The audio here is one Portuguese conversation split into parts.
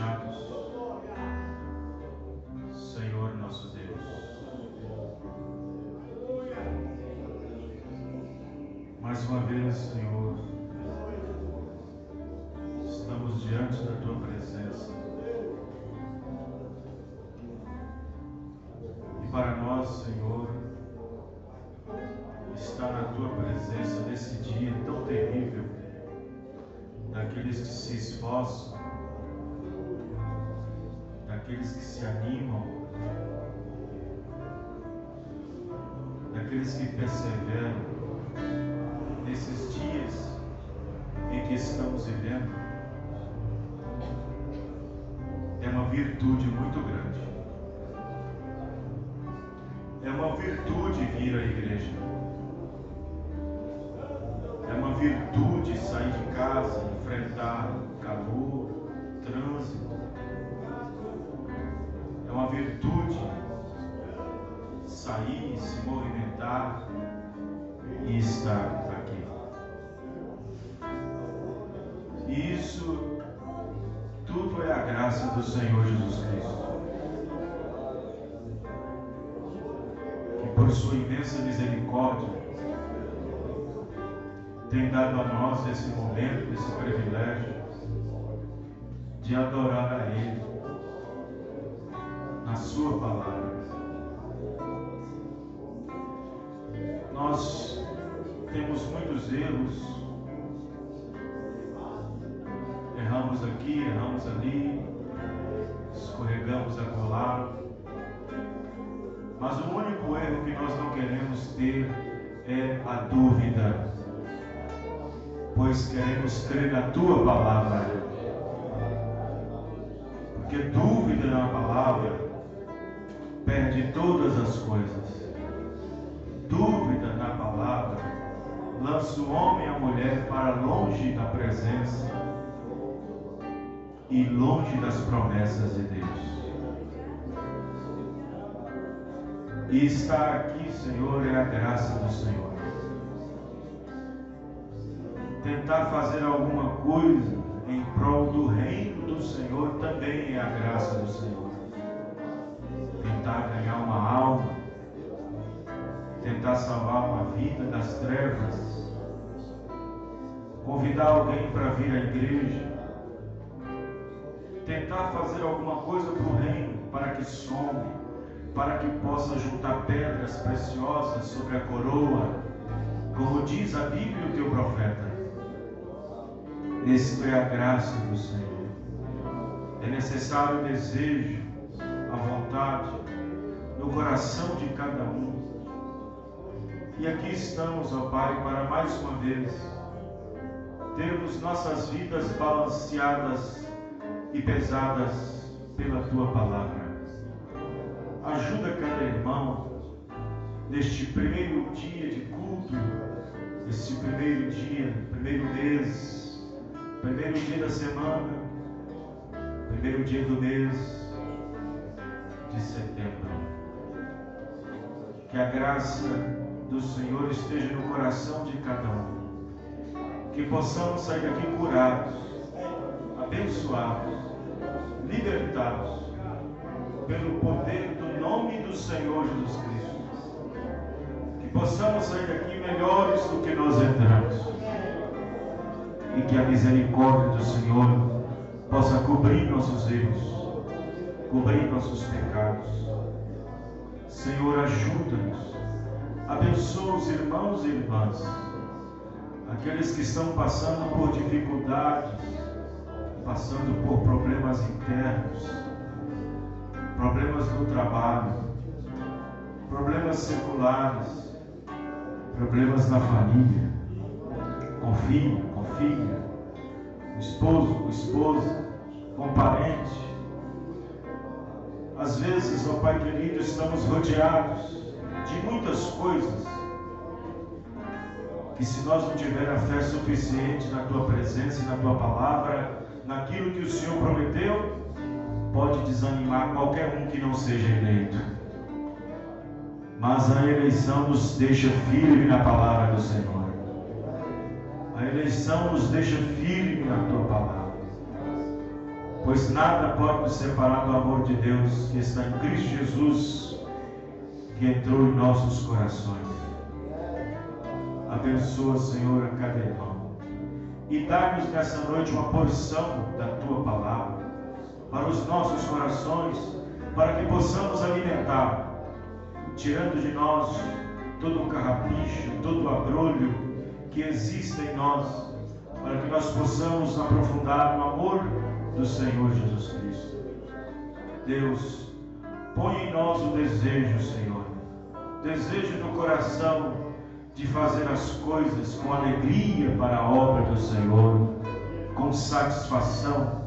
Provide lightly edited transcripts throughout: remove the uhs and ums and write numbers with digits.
fechados, Senhor nosso Deus. Mais uma vez, Senhor, estamos diante da Tua presença. E para nós, Senhor, estar na Tua presença nesse dia tão terrível, daqueles que se esforçam, daqueles que se animam, daqueles que perseveram nesses dias em que estamos vivendo, é uma virtude muito grande. É uma virtude vir à igreja. É uma virtude sair de casa, enfrentar calor, trânsito. É uma virtude sair, se movimentar e estar aqui. E isso tudo é a graça do Senhor Jesus Cristo, que por sua imensa misericórdia tem dado a nós esse momento, esse privilégio de adorar a Ele na sua palavra. Nós temos muitos erros, erramos aqui, erramos ali, escorregamos acolá, mas o único erro que nós não queremos ter é a dúvida, pois queremos crer na Tua palavra, porque dúvida na palavra perde todas as coisas. Dúvida na palavra lança o homem e a mulher para longe da presença e longe das promessas de Deus. E estar aqui, Senhor, é a graça do Senhor. Tentar fazer alguma coisa em prol do reino do Senhor também é a graça do Senhor. Tentar ganhar uma alma, tentar salvar uma vida das trevas, convidar alguém para vir à igreja, tentar fazer alguma coisa para o reino, para que some, para que possa juntar pedras preciosas sobre a coroa, como diz a Bíblia e o teu profeta. Esta é a graça do Senhor. É necessário o desejo, a vontade, no coração de cada um. E aqui estamos, ó Pai, para mais uma vez termos nossas vidas balanceadas e pesadas pela Tua palavra. Ajuda cada irmão neste primeiro dia de culto, neste primeiro dia, primeiro mês, primeiro dia da semana, primeiro dia do mês de setembro. Que a graça do Senhor esteja no coração de cada um. Que possamos sair daqui curados, abençoados, libertados pelo poder do nome do Senhor Jesus Cristo. Que possamos sair daqui melhores do que nós entramos. E que a misericórdia do Senhor possa cobrir nossos erros, cobrir nossos pecados. Senhor, ajuda-nos. Abençoa os irmãos e irmãs, aqueles que estão passando por dificuldades, passando por problemas internos, problemas no trabalho, problemas seculares, problemas na família, com filho, com filha, com esposo, com esposa, com parente. Às vezes, ó Pai querido, estamos rodeados de muitas coisas que, se nós não tivermos a fé suficiente na Tua presença e na Tua palavra, naquilo que o Senhor prometeu, pode desanimar qualquer um que não seja eleito. Mas a eleição nos deixa firme na palavra do Senhor. A eleição nos deixa firme na Tua palavra. pois nada pode nos separar do amor de Deus que está em Cristo Jesus, que entrou em nossos corações. Abençoa, Senhor, a cada irmão e dá-nos nessa noite uma porção da Tua palavra para os nossos corações, para que possamos alimentar, tirando de nós todo o carrapicho, todo o abrolho que existe em nós, para que nós possamos aprofundar no amor do Senhor Jesus Cristo. Deus, põe em nós o desejo, Senhor, desejo no coração de fazer as coisas com alegria para a obra do Senhor, com satisfação,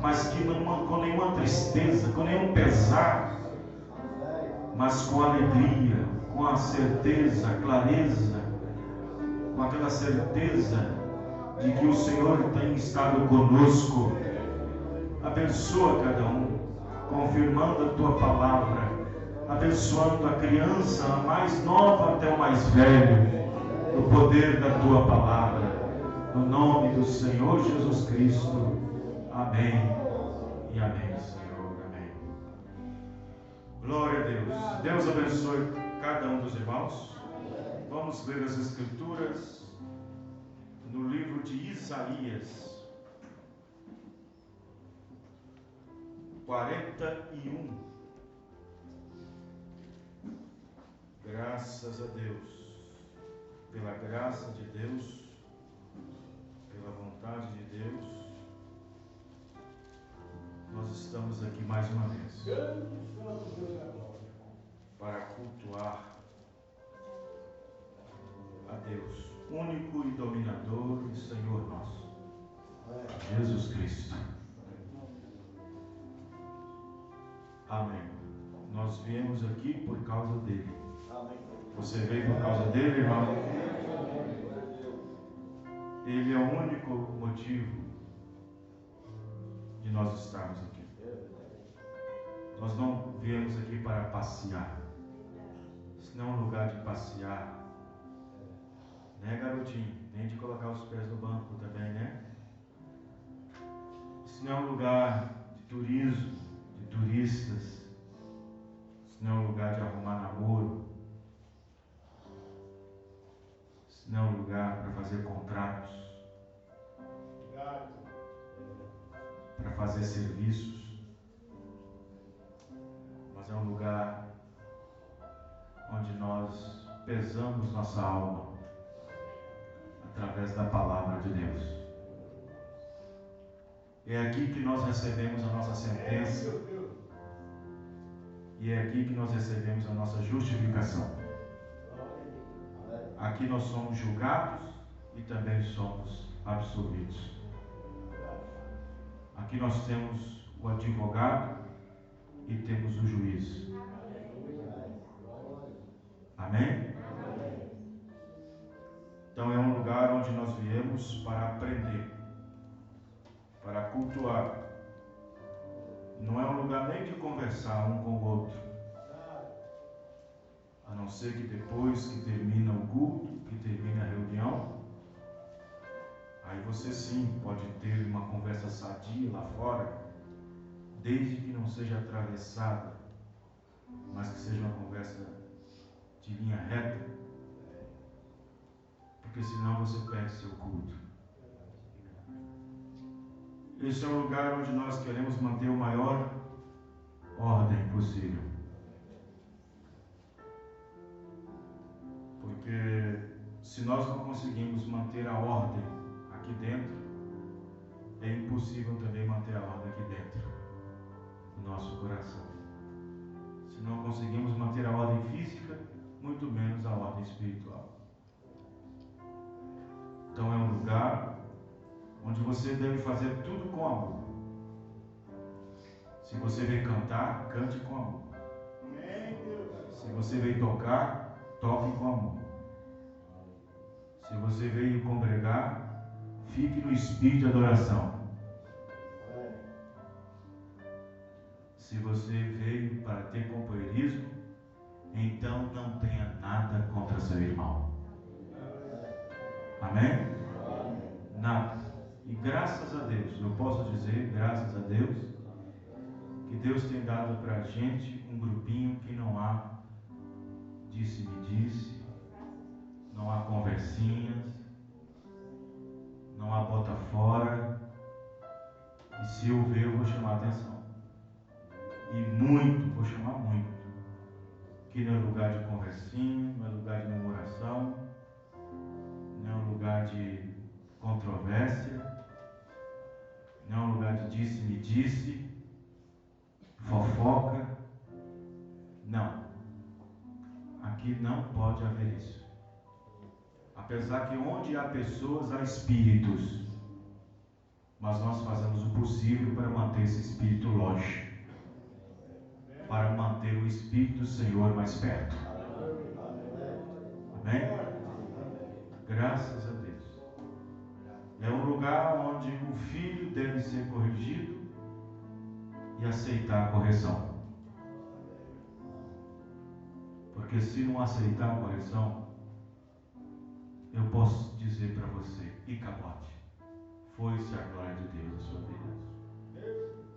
mas que não com nenhuma tristeza, com nenhum pesar, mas com alegria, com a certeza, a clareza, com aquela certeza de que o Senhor tem estado conosco. Abençoa cada um, confirmando a Tua palavra, abençoando a criança, a mais nova até o mais velho, no poder da Tua palavra, no nome do Senhor Jesus Cristo. Amém e amém, Senhor. Amém. Glória a Deus. Deus abençoe cada um dos irmãos. Vamos ler as Escrituras no livro de Isaías 41. Graças a Deus, pela graça de Deus, pela vontade de Deus, nós estamos aqui mais uma vez para cultuar a Deus, único e dominador e Senhor nosso, Jesus Cristo. Amém. Nós viemos aqui por causa dele. Você veio por causa dele, irmão? Ele é o único motivo de nós estarmos aqui. Nós não viemos aqui para passear. Isso não é um lugar de passear, né, garotinho? Nem de colocar os pés no banco também, né? Isso não é um lugar de turismo, de turistas. Isso não é um lugar de arrumar namoro. Isso não é um lugar para fazer contratos, para fazer serviços. Mas é um lugar onde nós pesamos nossa alma através da palavra de Deus. É aqui que nós recebemos a nossa sentença e é aqui que nós recebemos a nossa justificação. Aqui nós somos julgados e também somos absolvidos. Aqui nós temos o advogado e temos o juiz. Amém? Então é um lugar onde nós viemos para aprender, para cultuar. Não é um lugar nem de conversar um com o outro, a não ser que depois que termina o culto, que termina a reunião, aí você sim pode ter uma conversa sadia lá fora, desde que não seja atravessada, mas que seja uma conversa de linha reta, porque senão você perde seu culto. Esse é um lugar onde nós queremos manter o maior ordem possível. Porque se nós não conseguimos manter a ordem aqui dentro, é impossível também manter a ordem aqui dentro do nosso coração. Se não conseguimos manter a ordem física, muito menos a ordem espiritual. Então é um lugar onde você deve fazer tudo com amor. Se você veio cantar, cante com amor. Se você veio tocar, toque com amor. Se você veio congregar, fique no espírito de adoração. Se você veio para ter companheirismo, então não tenha nada contra seu irmão. Amém? Nada. E graças a Deus, eu posso dizer, graças a Deus, que Deus tem dado para a gente um grupinho que não há disse-me-disse, não há conversinhas, não há bota fora, e se eu ver eu vou chamar atenção. E muito, vou chamar muito. Que não é lugar de conversinha, não é lugar de murmuração, não é um lugar de controvérsia, não é um lugar de disse-me-disse, fofoca. Não. Aqui não pode haver isso. Apesar que onde há pessoas, há espíritos. Mas nós fazemos o possível para manter esse espírito longe. Para manter o Espírito do Senhor mais perto. Amém? Graças a Deus. É um lugar onde o filho deve ser corrigido e aceitar a correção. Porque se não aceitar a correção, eu posso dizer para você, e capote, foi-se a glória de Deus na sua vida.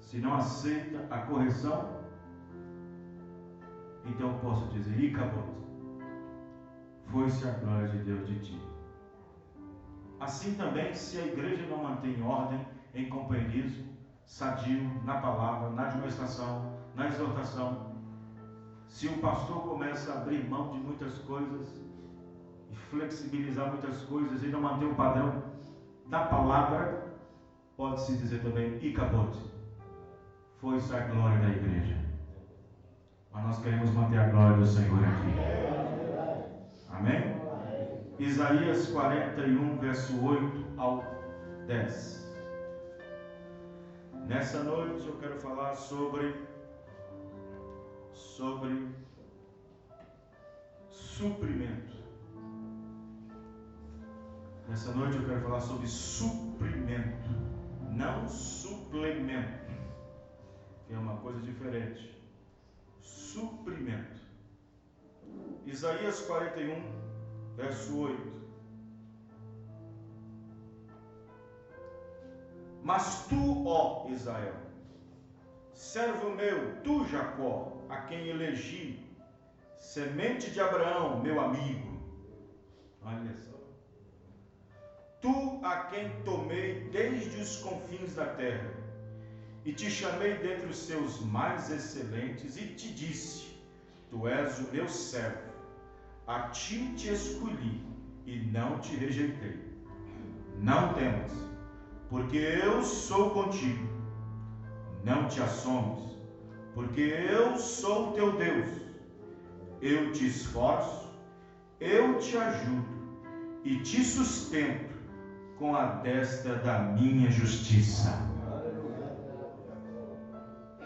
Se não aceita a correção, então eu posso dizer, e capote, foi-se a glória de Deus de ti. Assim também, se a igreja não mantém ordem em companheirismo, sadio, na palavra, na administração, na exortação, se o pastor começa a abrir mão de muitas coisas e flexibilizar muitas coisas e não manter o padrão da palavra, pode-se dizer também, e capote, foi-se a glória da igreja. Mas nós queremos manter a glória do Senhor aqui. Amém? Isaías 41, verso 8 ao 10. Nessa noite eu quero falar sobre suprimento. Nessa noite eu quero falar sobre suprimento, não suplemento, que é uma coisa diferente. Suprimento. Isaías 41, verso 8. Mas tu, ó Israel, servo meu, tu Jacó, a quem elegi, semente de Abraão, meu amigo. Olha só. Tu a quem tomei desde os confins da terra, e te chamei dentre os seus mais excelentes, e te disse, tu és o meu servo, a ti te escolhi, e não te rejeitei. Não temas, porque eu sou contigo. Não te assombres, porque eu sou o teu Deus. Eu te esforço, eu te ajudo e te sustento com a destra da minha justiça.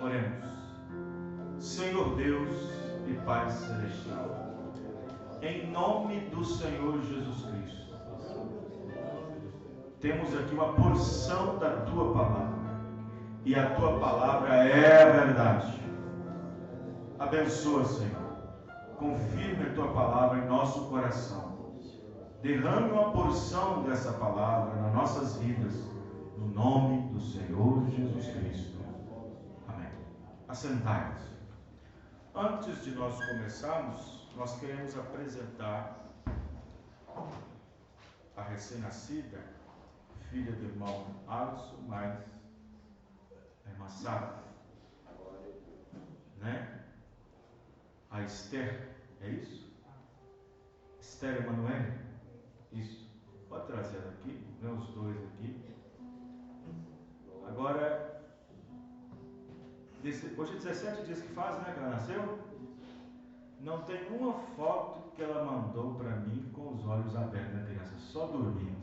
Oremos. Senhor Deus e Pai Celestial, em nome do Senhor Jesus Cristo, temos aqui uma porção da Tua Palavra, e a Tua Palavra é a verdade. Abençoa, Senhor, confirme a Tua Palavra em nosso coração, derrame uma porção dessa Palavra nas nossas vidas, no nome do Senhor Jesus Cristo. Amém. Assentai-vos. Antes de nós começarmos, nós queremos apresentar a recém-nascida, filha do irmão Alisson, mas é irmã Sara, né? A Esther, é isso? Esther Emanuele? Isso. Pode trazer ela aqui, né? Os dois aqui. Agora, hoje é 17 dias que faz, né? Que ela nasceu. Não tem uma foto que ela mandou para mim com os olhos abertos da criança, só dormindo.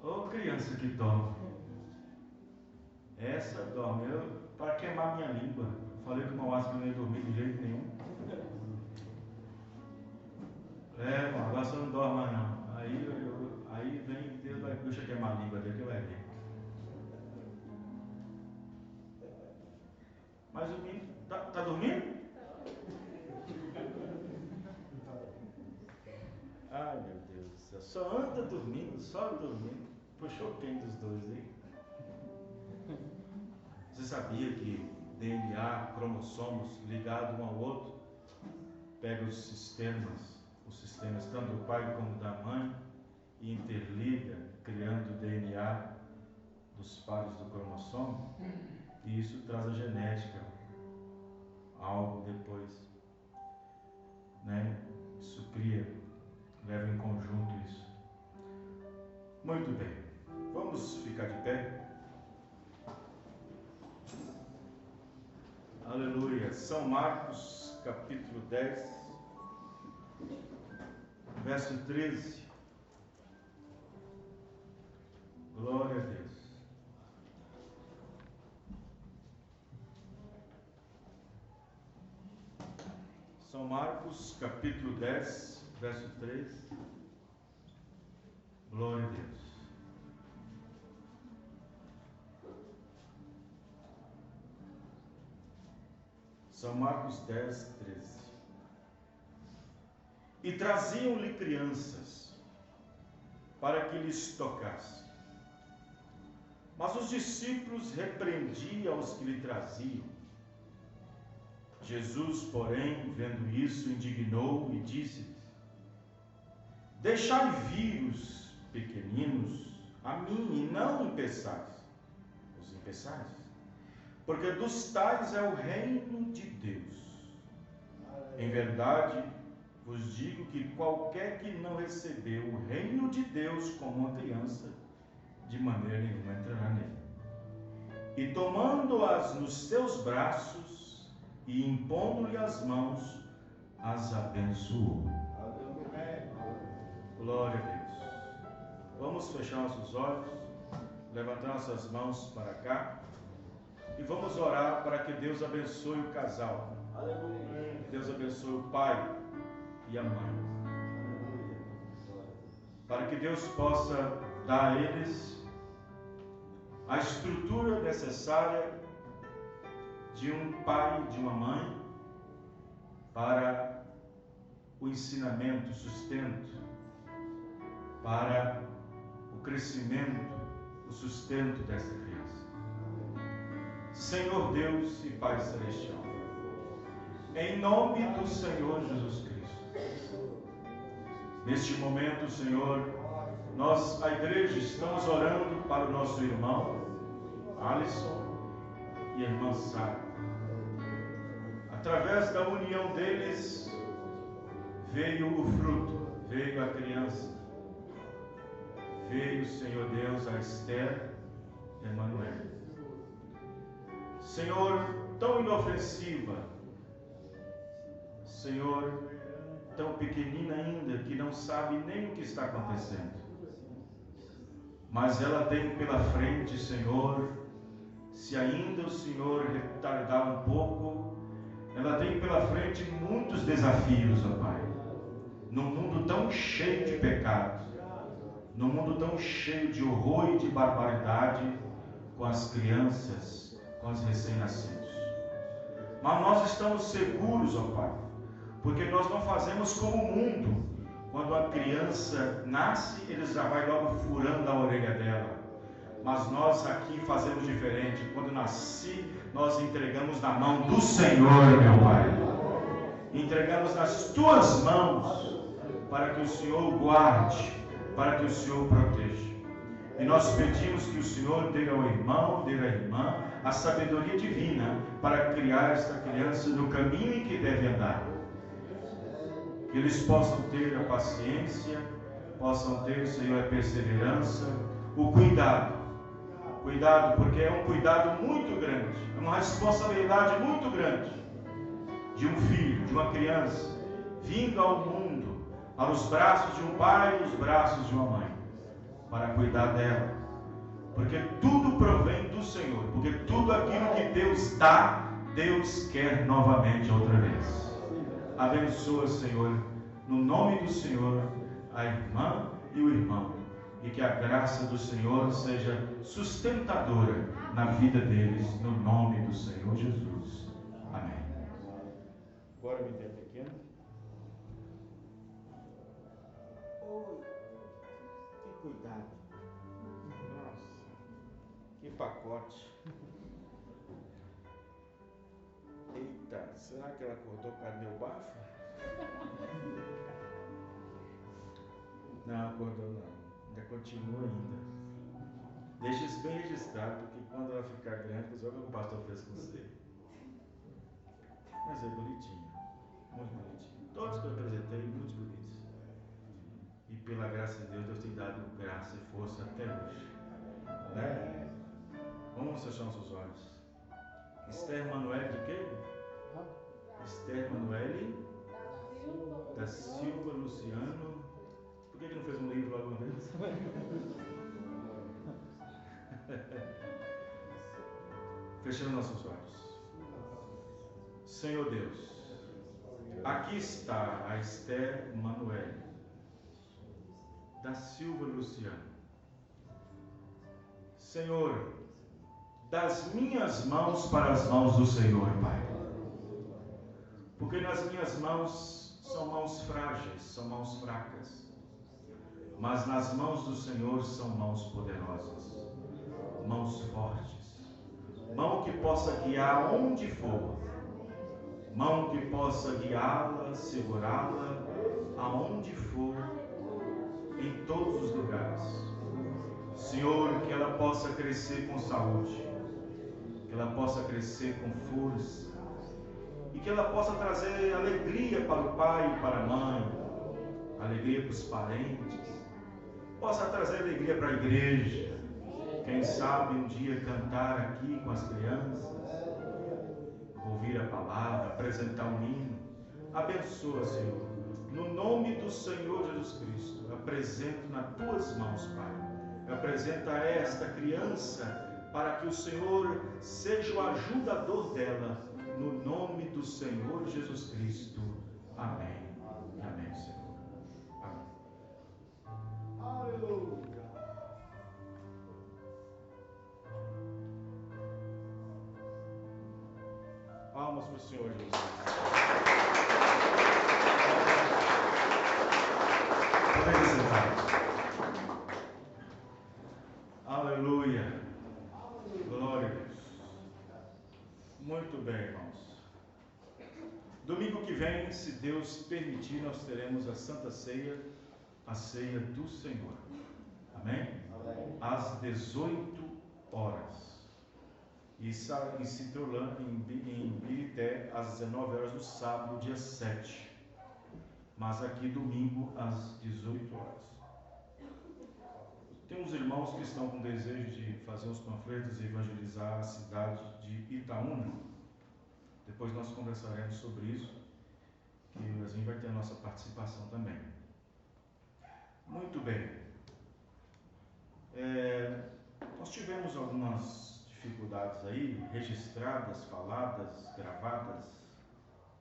Ô criança que dorme. Essa dorme. Para queimar minha língua. Falei que o Mauás não ia dormir de jeito nenhum. Mano, agora você não dorme mais não. Aí vem Deus, deixa eu queimar a língua dele que vai ver. Mas o menino tá dormindo? Ai meu Deus do céu, só anda dormindo, só dormindo. Puxou quem dos dois aí? Você sabia que DNA, cromossomos ligados um ao outro, pega os sistemas tanto do pai como da mãe e interliga, criando o DNA dos pares do cromossomo, e isso traz a genética, algo depois, né? Isso cria, leva em conjunto isso. Muito bem, vamos ficar de pé. Aleluia. São Marcos, capítulo 10, verso 13. Glória a Deus. São Marcos, capítulo 10, verso 13. Glória a Deus. São Marcos 10, 13. E traziam-lhe crianças, para que lhes tocasse. Mas os discípulos repreendiam os que lhe traziam. Jesus, porém, vendo isso, indignou e disse-lhes: deixai vir os pequeninos a mim, e não os impeçais, porque dos tais é o reino de Deus. Em verdade, vos digo que qualquer que não recebeu o reino de Deus como uma criança, de maneira nenhuma entrará nele. E tomando-as nos seus braços e impondo-lhe as mãos, as abençoou. Glória a Deus. Vamos fechar nossos olhos, levantar nossas mãos para cá e vamos orar para que Deus abençoe o casal. Que Deus abençoe o pai e a mãe. Para que Deus possa dar a eles a estrutura necessária de um pai e de uma mãe para o ensinamento, o sustento, para o crescimento, o sustento dessa criança. Senhor Deus e Pai Celestial, em nome do Senhor Jesus Cristo, neste momento, Senhor, nós, a igreja, estamos orando para o nosso irmão Alisson e a irmã Sara. Através da união deles veio o fruto, veio a criança, veio, Senhor Deus, a Esther e a Emanuel. Senhor, tão inofensiva, Senhor, tão pequenina ainda, que não sabe nem o que está acontecendo. Mas ela tem pela frente, Senhor, se ainda o Senhor retardar um pouco, ela tem pela frente muitos desafios, ó Pai. Num mundo tão cheio de pecados, num mundo tão cheio de horror e de barbaridade com as crianças, com os recém-nascidos. Mas nós estamos seguros, ó Pai, porque nós não fazemos como o mundo. Quando a criança nasce, ele já vai logo furando a orelha dela. Mas nós aqui fazemos diferente. Quando nasci, nós entregamos na mão do Senhor, meu Pai. Entregamos nas tuas mãos, para que o Senhor guarde, para que o Senhor proteja. E nós pedimos que o Senhor dê ao irmão, dê à irmã, a sabedoria divina para criar esta criança no caminho em que deve andar. Que eles possam ter a paciência, possam ter, Senhor, a perseverança, o cuidado. Cuidado, porque é um cuidado muito grande, é uma responsabilidade muito grande de um filho, de uma criança, vindo ao mundo, aos braços de um pai e os braços de uma mãe, para cuidar dela. Porque tudo provém do Senhor, porque tudo aquilo que Deus dá, Deus quer novamente outra vez. Abençoa, Senhor, no nome do Senhor, a irmã e o irmão, e que a graça do Senhor seja sustentadora na vida deles, no nome do Senhor Jesus. Amém. Agora me dê pequeno. cuidado. Nossa, que pacote. Eita, será que ela acordou por causa do meu bafo? Não, acordou não. Ainda continua ainda. Deixa isso bem registrado, porque quando ela ficar grande, você vai ver o que o pastor fez com você. Mas é bonitinho. Muito bonitinho. Todos que eu apresentei, muito bonitos. E pela graça de Deus tem dado graça e força até hoje. Né? Vamos fechar nossos olhos. Esther Manoel de quê? Esther Manoel da Silva Luciano. Por que não fez um livro alguma vez? Fechando nossos olhos. Senhor Deus, aqui está a Esther Manoel da Silva Luciano. Senhor, das minhas mãos para as mãos do Senhor, Pai. Porque nas minhas mãos são mãos frágeis, são mãos fracas. Mas nas mãos do Senhor são mãos poderosas, mãos fortes. Mão que possa guiar onde for. Mão que possa guiá-la, segurá-la, aonde for, em todos os lugares. Senhor, que ela possa crescer com saúde, que ela possa crescer com força, e que ela possa trazer alegria para o pai e para a mãe, alegria para os parentes, possa trazer alegria para a igreja, quem sabe um dia cantar aqui com as crianças, ouvir a palavra, apresentar um hino. Abençoa, Senhor, no nome do Senhor Jesus Cristo. Eu apresento nas tuas mãos, Pai. Eu apresento a esta criança para que o Senhor seja o ajudador dela, no nome do Senhor Jesus Cristo. Amém. Amém, Senhor. Amém. Aleluia. Palmas para o Senhor Jesus. Podem sentar. Aleluia. Glória a Deus. Muito bem, irmãos. Domingo que vem, se Deus permitir, nós teremos a Santa Ceia, a Ceia do Senhor. Amém? Amém. Às 18 horas. E em Citrolândia, em Birité, às 19 horas do sábado, dia 7. Mas aqui domingo, às 18 horas. Tem uns irmãos que estão com desejo de fazer uns panfletos e evangelizar a cidade de Itaúna. Depois nós conversaremos sobre isso, que a gente vai ter a nossa participação também. Muito bem. Nós tivemos algumas dificuldades aí, registradas, faladas, gravadas,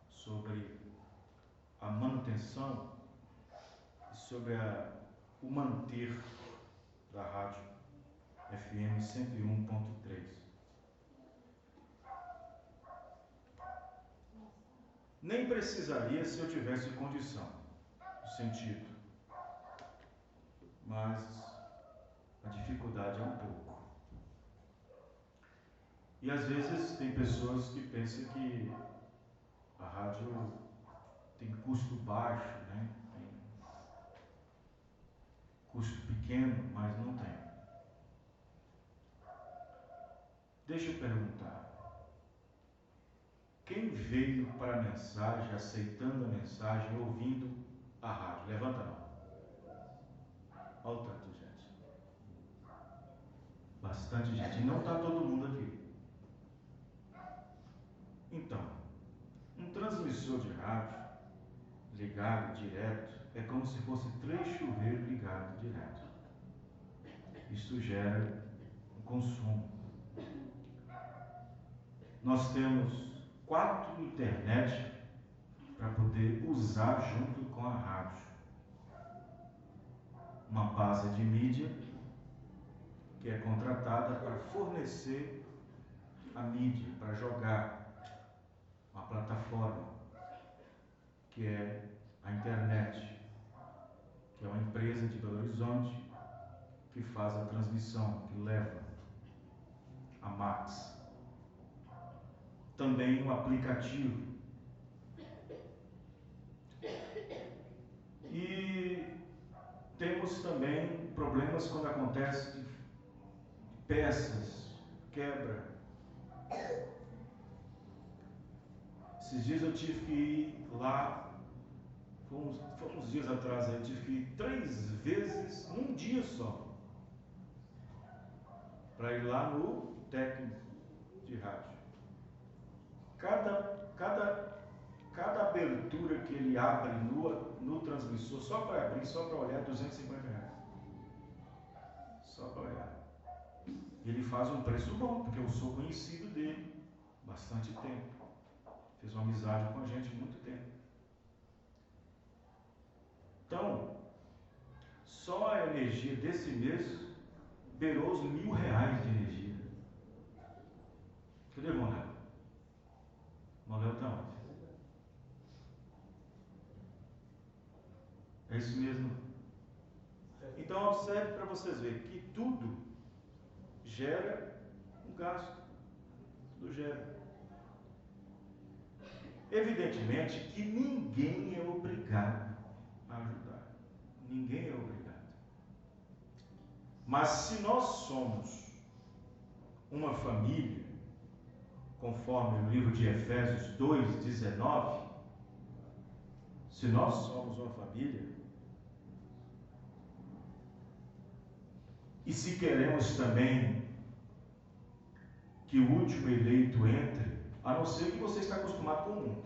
sobre a manutenção e sobre o manter da rádio FM 101.3. Nem precisaria se eu tivesse condição, no sentido, mas a dificuldade é um pouco. E às vezes tem pessoas que pensam que a rádio tem custo baixo, né? Tem custo pequeno, mas não tem. Deixa eu perguntar. Quem veio para a mensagem, aceitando a mensagem, ouvindo a rádio? Levanta a mão. Olha o tanto de gente. Bastante gente. E não está todo mundo aqui. Então, um transmissor de rádio ligado direto é como se fosse 3 chuveiros ligados direto. Isso gera um consumo. Nós temos 4 internet para poder usar junto com a rádio. Uma base de mídia que é contratada para fornecer a mídia, para jogar uma plataforma, que é a internet, que é uma empresa de Belo Horizonte, que faz a transmissão, que leva a Max. Também o aplicativo. E temos também problemas quando acontece de peças, quebra. Esses dias eu tive que ir lá, foi uns dias atrás, eu tive que ir 3 vezes num dia só, para ir lá no técnico de rádio. Cada abertura que ele abre no transmissor, só para abrir, só para olhar, R$250. Só para olhar. Ele faz um preço bom, porque eu sou conhecido dele bastante tempo. Fez uma amizade com a gente há muito tempo. Então, só a energia desse mês beirou os R$1.000 de energia. Cadê o irmão Léo? O irmão Léo está onde? É isso mesmo? Então, observe para vocês verem que tudo gera um gasto. Tudo gera. Evidentemente que ninguém é obrigado a ajudar. Ninguém é obrigado. Mas se nós somos uma família, conforme o livro de Efésios 2:19, se nós somos uma família, e se queremos também que o último eleito entre, a não ser que você está acostumado com o mundo.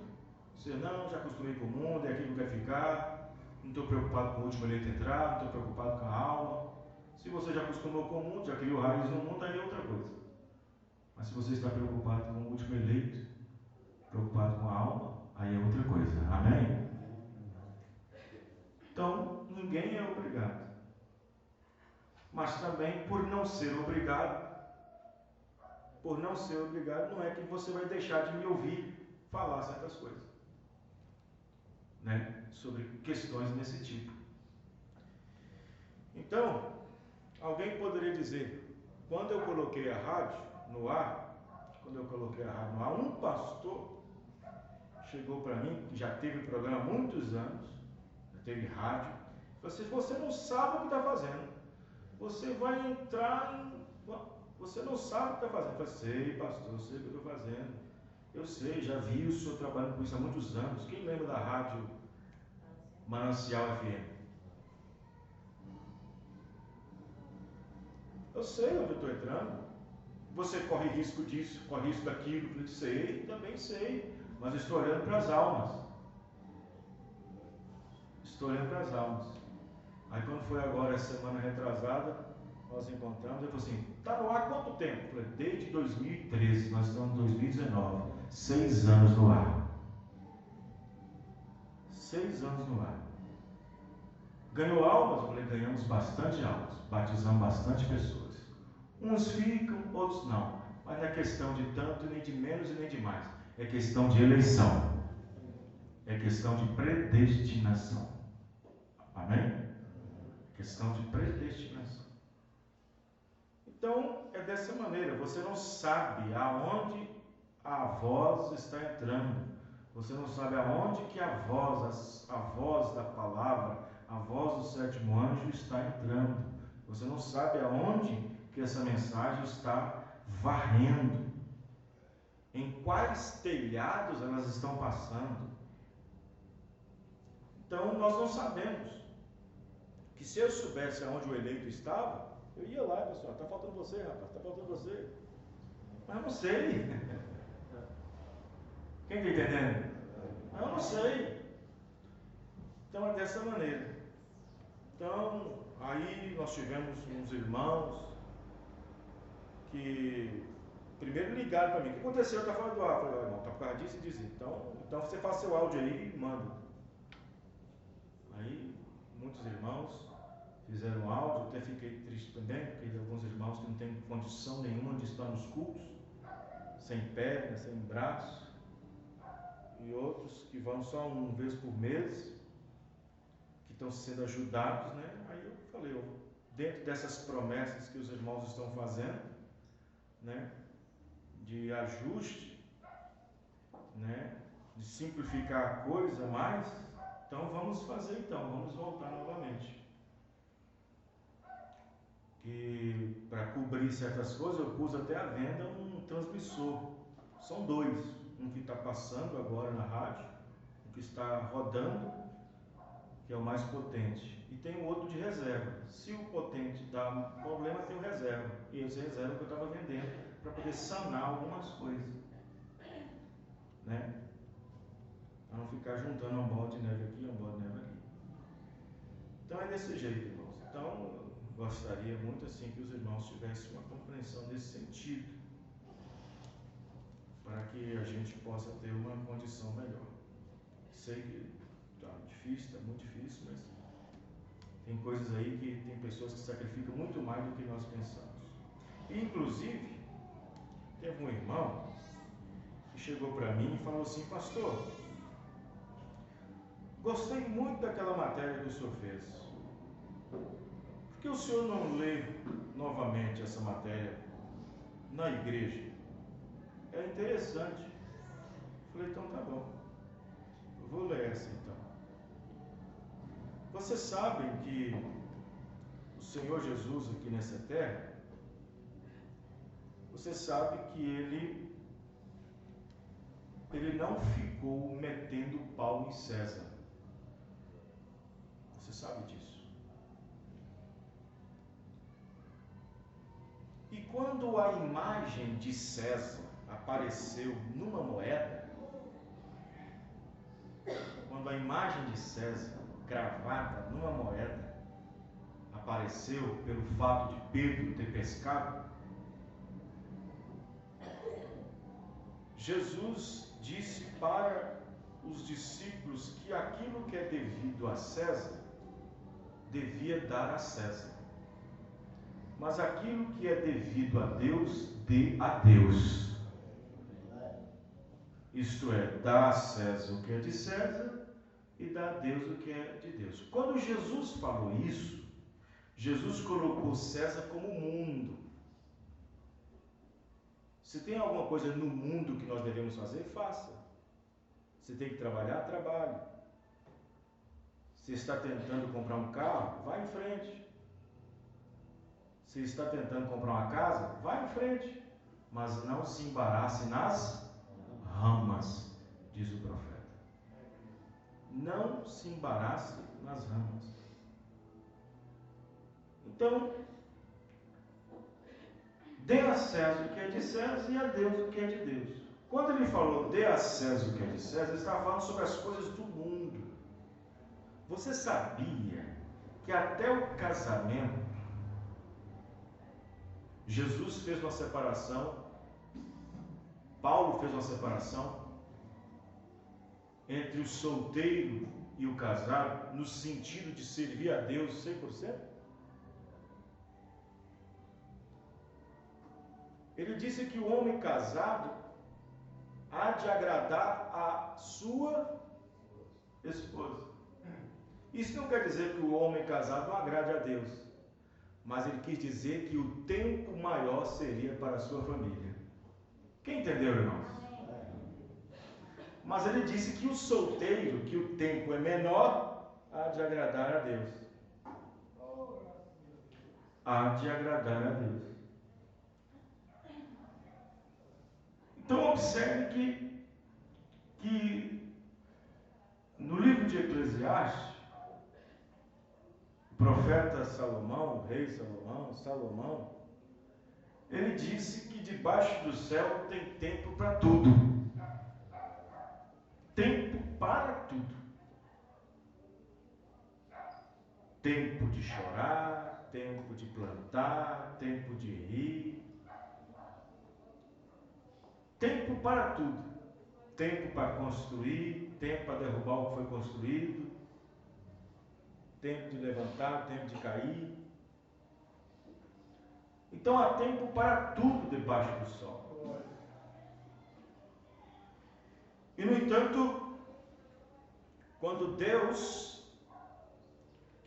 Você, não, já acostumei com o mundo, é aqui que eu quero ficar, não estou preocupado com o último eleito entrar, não estou preocupado com a alma. Se você já acostumou com o mundo, já criou raiz no mundo, aí é outra coisa. Mas se você está preocupado com o último eleito, preocupado com a alma, aí é outra coisa. Amém? Então, ninguém é obrigado. Mas também, por não ser obrigado, não é que você vai deixar de me ouvir falar certas coisas, né? Sobre questões desse tipo. Então, alguém poderia dizer, quando eu coloquei a rádio no ar, um pastor chegou para mim, que já teve programa há muitos anos, já teve rádio, falou assim, você não sabe o que está fazendo, você vai entrar em... Você não sabe o que está fazendo. Eu falei, sei, pastor, eu sei o que eu estou fazendo. Eu sei, já vi o senhor trabalhando com isso há muitos anos. Quem lembra da rádio Manancial FM? Eu sei onde eu estou entrando. Você corre risco disso, corre risco daquilo. Eu falei, sei, também sei. Mas eu estou olhando para as almas. Estou olhando para as almas. Aí quando foi agora, essa semana retrasada, nós encontramos, ele falou assim, está no ar há quanto tempo? Eu falei, desde 2013, nós estamos em 2019, 6 anos no ar. 6 anos no ar. Ganhou almas? Eu falei, ganhamos bastante almas, batizamos bastante pessoas. Uns ficam, outros não. Mas não é questão de tanto, nem de menos e nem de mais. É questão de eleição. É questão de predestinação. Amém? Questão de predestinação. Então, é dessa maneira, você não sabe aonde a voz está entrando, você não sabe aonde que a voz da palavra, a voz do sétimo anjo está entrando, você não sabe aonde que essa mensagem está varrendo, em quais telhados elas estão passando. Então, nós não sabemos, que se eu soubesse aonde o eleito estava, eu ia lá, pessoal, está faltando você, rapaz, está faltando você. Mas eu não sei. Quem está entendendo? Mas eu não sei. Então é dessa maneira. Então, aí nós tivemos uns irmãos que primeiro ligaram para mim. O que aconteceu? Está fora do ar. Eu falei, irmão, está por causa disso e disso. Então você faz seu áudio aí e manda. Aí, muitos irmãos fizeram áudio, até fiquei triste também, porque tem alguns irmãos que não têm condição nenhuma de estar nos cultos, sem perna, sem braço, e outros que vão só uma vez por mês, que estão sendo ajudados, né? Aí eu falei, dentro dessas promessas que os irmãos estão fazendo, né, de ajuste, né, de simplificar a coisa mais, então vamos fazer vamos voltar novamente. Que para cobrir certas coisas eu pus até à venda um transmissor. São dois, um que está passando agora na rádio, um que está rodando, que é o mais potente, e tem um outro de reserva. Se o potente dá um problema, tem o reserva, e esse reserva que eu estava vendendo para poder sanar algumas coisas, né? Para não ficar juntando uma bola de neve aqui, uma bola de neve ali. Então é desse jeito, irmãos. Então eu gostaria muito assim que os irmãos tivessem uma compreensão nesse sentido, para que a gente possa ter uma condição melhor. Sei que está difícil, está muito difícil, mas tem coisas aí que tem pessoas que sacrificam muito mais do que nós pensamos. E, inclusive, teve um irmão que chegou para mim e falou assim: pastor, gostei muito daquela matéria que o senhor fez. Por que o senhor não lê novamente essa matéria na igreja? É interessante. Eu falei: então tá bom, eu vou ler essa então. Vocês sabem que o Senhor Jesus aqui nessa terra, você sabe que ele não ficou metendo pau em César. Você sabe disso. E quando a imagem de César apareceu numa moeda, quando a imagem de César gravada numa moeda apareceu pelo fato de Pedro ter pescado, Jesus disse para os discípulos que aquilo que é devido a César devia dar a César, mas aquilo que é devido a Deus, dê a Deus. Isto é, dá a César o que é de César e dá a Deus o que é de Deus. Quando Jesus falou isso, Jesus colocou César como mundo. Se tem alguma coisa no mundo que nós devemos fazer, faça. Se tem que trabalhar, trabalhe. Se está tentando comprar um carro, vá em frente. Se está tentando comprar uma casa, vá em frente. Mas não se embarace nas ramas, diz o profeta. Não se embarace nas ramas. Então, dê a César o que é de César e a Deus o que é de Deus. Quando ele falou dê a César o que é de César, ele estava falando sobre as coisas do mundo. Você sabia que até o casamento, Jesus fez uma separação, Paulo fez uma separação entre o solteiro e o casado, no sentido de servir a Deus 100%? Ele disse que o homem casado há de agradar a sua esposa. Isso não quer dizer que o homem casado não agrade a Deus, mas ele quis dizer que o tempo maior seria para a sua família. Quem entendeu, irmãos? Mas ele disse que o solteiro, que o tempo é menor, há de agradar a Deus. Há de agradar a Deus. Então observe que no livro de Eclesiastes, o profeta Salomão, o rei Salomão, ele disse que debaixo do céu tem tempo para tudo. Tempo para tudo. Tempo de chorar, tempo de plantar, tempo de rir. Tempo para tudo. Tempo para construir, tempo para derrubar o que foi construído, tempo de levantar, tempo de cair. Então há tempo para tudo debaixo do sol. E no entanto, quando Deus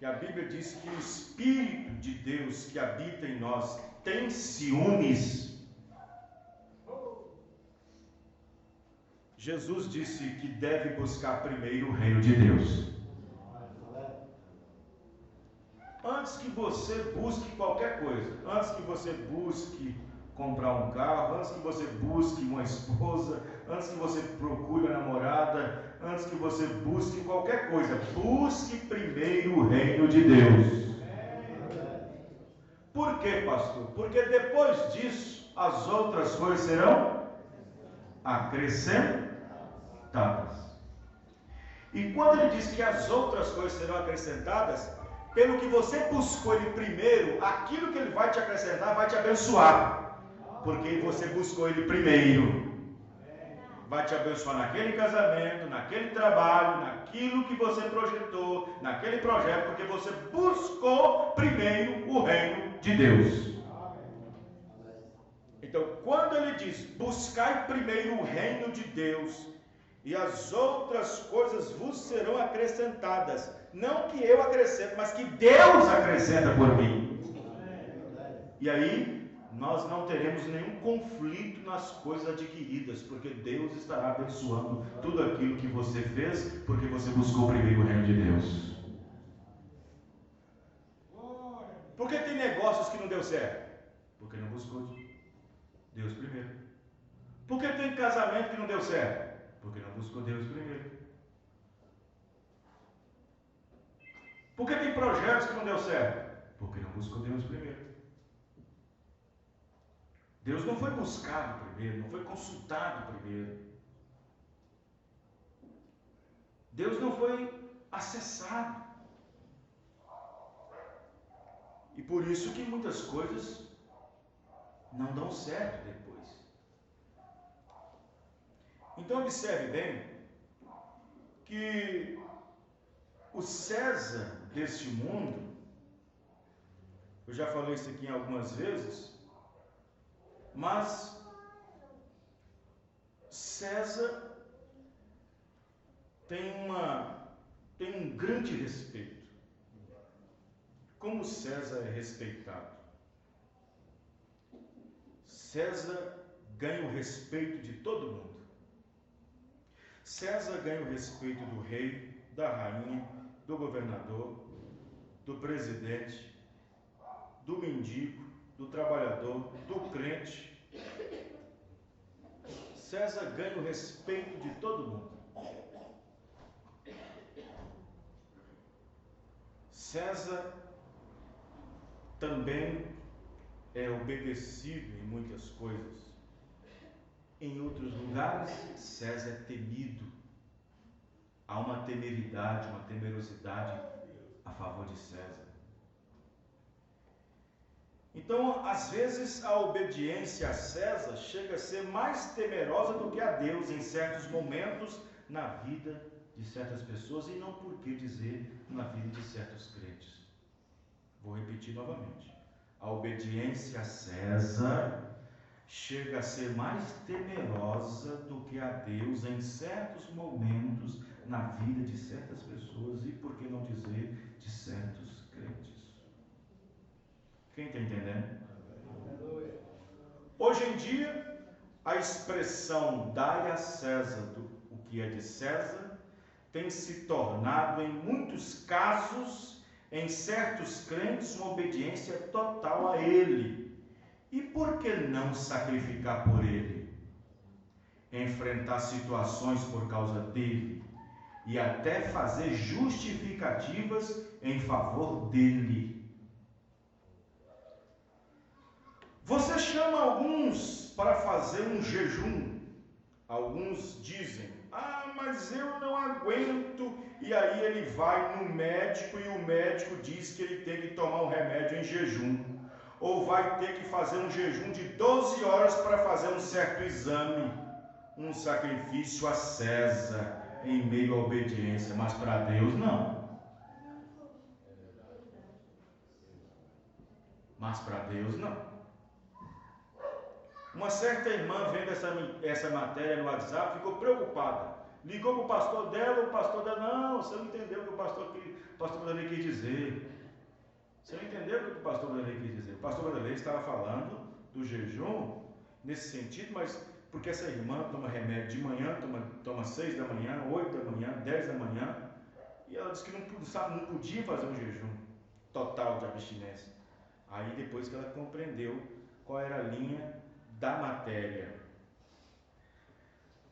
que a Bíblia diz que o Espírito de Deus que habita em nós tem ciúmes, Jesus disse que deve buscar primeiro o reino de Deus. Antes que você busque qualquer coisa, antes que você busque comprar um carro, antes que você busque uma esposa, antes que você procure uma namorada, antes que você busque qualquer coisa, busque primeiro o reino de Deus. Por quê, pastor? Porque depois disso, as outras coisas serão acrescentadas. E quando ele diz que as outras coisas serão acrescentadas, pelo que você buscou ele primeiro, aquilo que ele vai te acrescentar vai te abençoar, porque você buscou ele primeiro. Vai te abençoar naquele casamento, naquele trabalho, naquilo que você projetou, naquele projeto, porque você buscou primeiro o reino de Deus. Então, quando ele diz, buscai primeiro o reino de Deus, e as outras coisas vos serão acrescentadas, não que eu acrescente, mas que Deus acrescenta por mim. E aí, nós não teremos nenhum conflito nas coisas adquiridas, porque Deus estará abençoando tudo aquilo que você fez, porque você buscou primeiro o reino de Deus. Por que tem negócios que não deu certo? Porque não buscou Deus primeiro. Por que tem casamento que não deu certo? Porque não buscou Deus primeiro. Por que tem projetos que não deu certo? Porque não buscou Deus primeiro. Deus não foi buscado primeiro, não foi consultado primeiro. Deus não foi acessado. E por isso que muitas coisas não dão certo depois. Então observe bem que o César deste mundo, eu já falei isso aqui algumas vezes, mas César tem um grande respeito. Como César é respeitado? César ganha o respeito de todo mundo. César ganha o respeito do rei, da rainha, do governador, do presidente, do mendigo, do trabalhador, do crente. César ganha o respeito de todo mundo. César também é obedecido em muitas coisas. Em outros lugares, César é temido. Há uma temeridade, uma temerosidade a favor de César. Então, às vezes, a obediência a César chega a ser mais temerosa do que a Deus em certos momentos na vida de certas pessoas, e não por que dizer na vida de certos crentes. Vou repetir novamente. A obediência a César chega a ser mais temerosa do que a Deus em certos momentos na vida de certas pessoas, e por que não dizer de certos crentes. Quem está entendendo? Hoje em dia, a expressão dai a César o que é de César tem se tornado, em muitos casos, em certos crentes, uma obediência total a ele. E por que não sacrificar por ele? Enfrentar situações por causa dele e até fazer justificativas em favor dele. Você chama alguns para fazer um jejum. Alguns dizem, mas eu não aguento. E aí ele vai no médico e o médico diz que ele tem que tomar um remédio em jejum. Ou vai ter que fazer um jejum de 12 horas para fazer um certo exame. Um sacrifício a César em meio à obediência, mas para Deus não. Mas para Deus não. Uma certa irmã vendo essa matéria no WhatsApp ficou preocupada. Ligou para o pastor dela, não, você não entendeu o que o pastor Vanderlei quis dizer. Você não entendeu o que o pastor Vanderlei quis dizer. O pastor Vanderlei estava falando do jejum nesse sentido, mas porque essa irmã toma remédio de manhã, toma 6 da manhã, 8 da manhã, 10 da manhã, e ela disse que não podia fazer um jejum total de abstinência. Aí depois que ela compreendeu qual era a linha da matéria.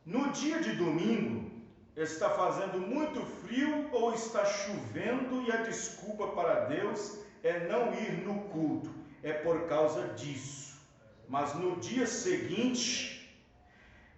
No dia de domingo, está fazendo muito frio ou está chovendo e a desculpa para Deus é não ir no culto. É por causa disso. Mas no dia seguinte,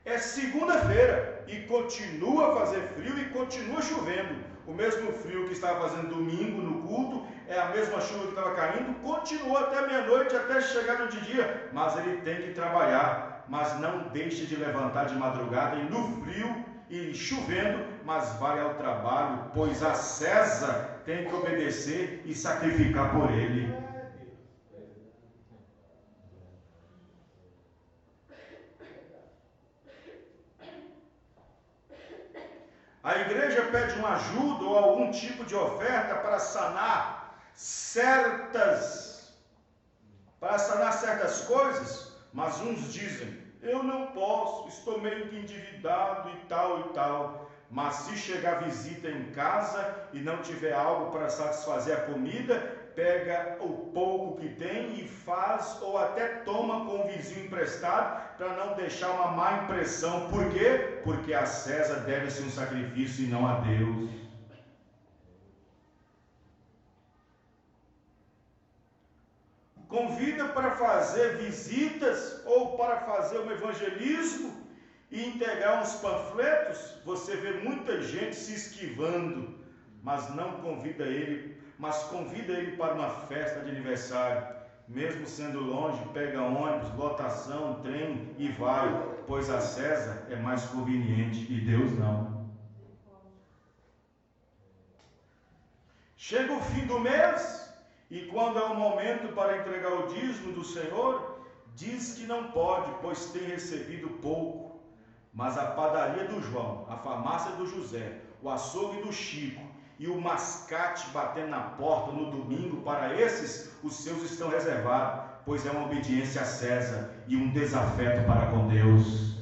é segunda-feira e continua a fazer frio e continua chovendo. O mesmo frio que estava fazendo domingo no culto, é a mesma chuva que estava caindo, continuou até meia-noite, até chegar no dia. Mas ele tem que trabalhar, mas não deixe de levantar de madrugada e no frio e chovendo, mas vai ao trabalho, pois a César tem que obedecer e sacrificar por ele. A igreja pede uma ajuda ou algum tipo de oferta para sanar certas coisas, mas uns dizem, eu não posso, estou meio que endividado e tal. Mas se chegar visita em casa e não tiver algo para satisfazer a comida, pega o pouco que tem e faz ou até toma com o vizinho emprestado para não deixar uma má impressão. Por quê? Porque a César deve ser um sacrifício e não a Deus. Convida para fazer visitas ou para fazer um evangelismo e entregar uns panfletos. Você vê muita gente se esquivando, mas convida ele para uma festa de aniversário. Mesmo sendo longe, pega ônibus, lotação, trem e vai, pois a César é mais conveniente e Deus não. Chega o fim do mês e quando é o momento para entregar o dízimo do Senhor, diz que não pode, pois tem recebido pouco. Mas a padaria do João, a farmácia do José, o açougue do Chico e o mascate batendo na porta no domingo, para esses os seus estão reservados, pois é uma obediência a César e um desafeto para com Deus.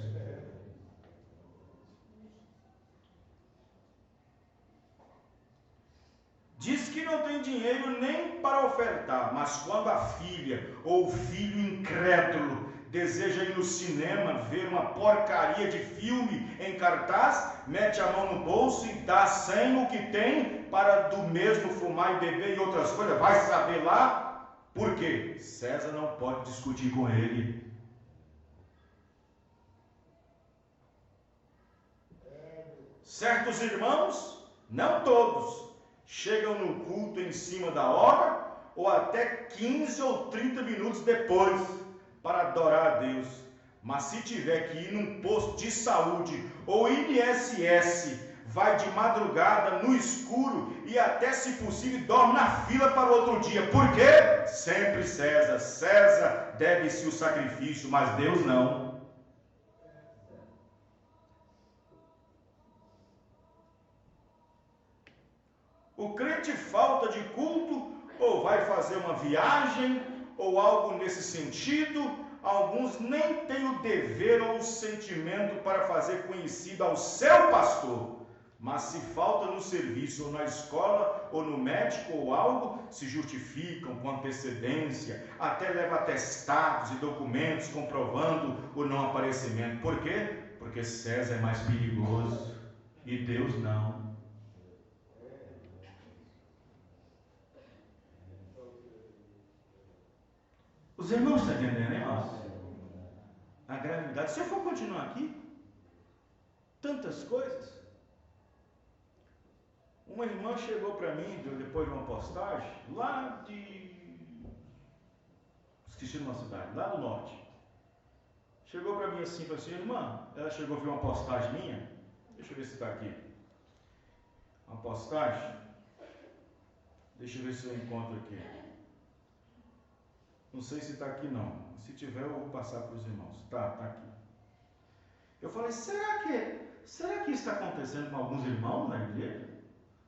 Diz que não tem dinheiro nem para ofertar, mas quando a filha ou o filho incrédulo deseja ir no cinema ver uma porcaria de filme em cartaz, mete a mão no bolso e dá sem o que tem para do mesmo fumar e beber e outras coisas. Vai saber lá por quê? César não pode discutir com ele. Certos irmãos, não todos, chegam no culto em cima da hora ou até 15 ou 30 minutos depois para adorar a Deus. Mas se tiver que ir num posto de saúde ou INSS, vai de madrugada no escuro e até, se possível, dorme na fila para outro dia. Por quê? Sempre César. César deve-se o sacrifício, mas Deus não. O crente falta de culto, ou vai fazer uma viagem, ou algo nesse sentido. Alguns nem têm o dever ou o sentimento para fazer conhecido ao seu pastor. Mas se falta no serviço, ou na escola, ou no médico, ou algo, se justificam com antecedência, até levam atestados e documentos comprovando o não aparecimento. Por quê? Porque César é mais perigoso e Deus não. Os irmãos estão entendendo, irmãos? A gravidade. Se eu for continuar aqui, tantas coisas. Uma irmã chegou para mim, depois de uma postagem, lá de... esqueci de uma cidade, lá do norte. Chegou para mim assim, falou assim, irmã, ela chegou a ver uma postagem minha, deixa eu ver se está aqui. Uma postagem, deixa eu ver se eu encontro aqui. Não sei se está aqui não. Se tiver, eu vou passar para os irmãos. Tá aqui. Eu falei, será que isso está acontecendo com alguns irmãos na igreja?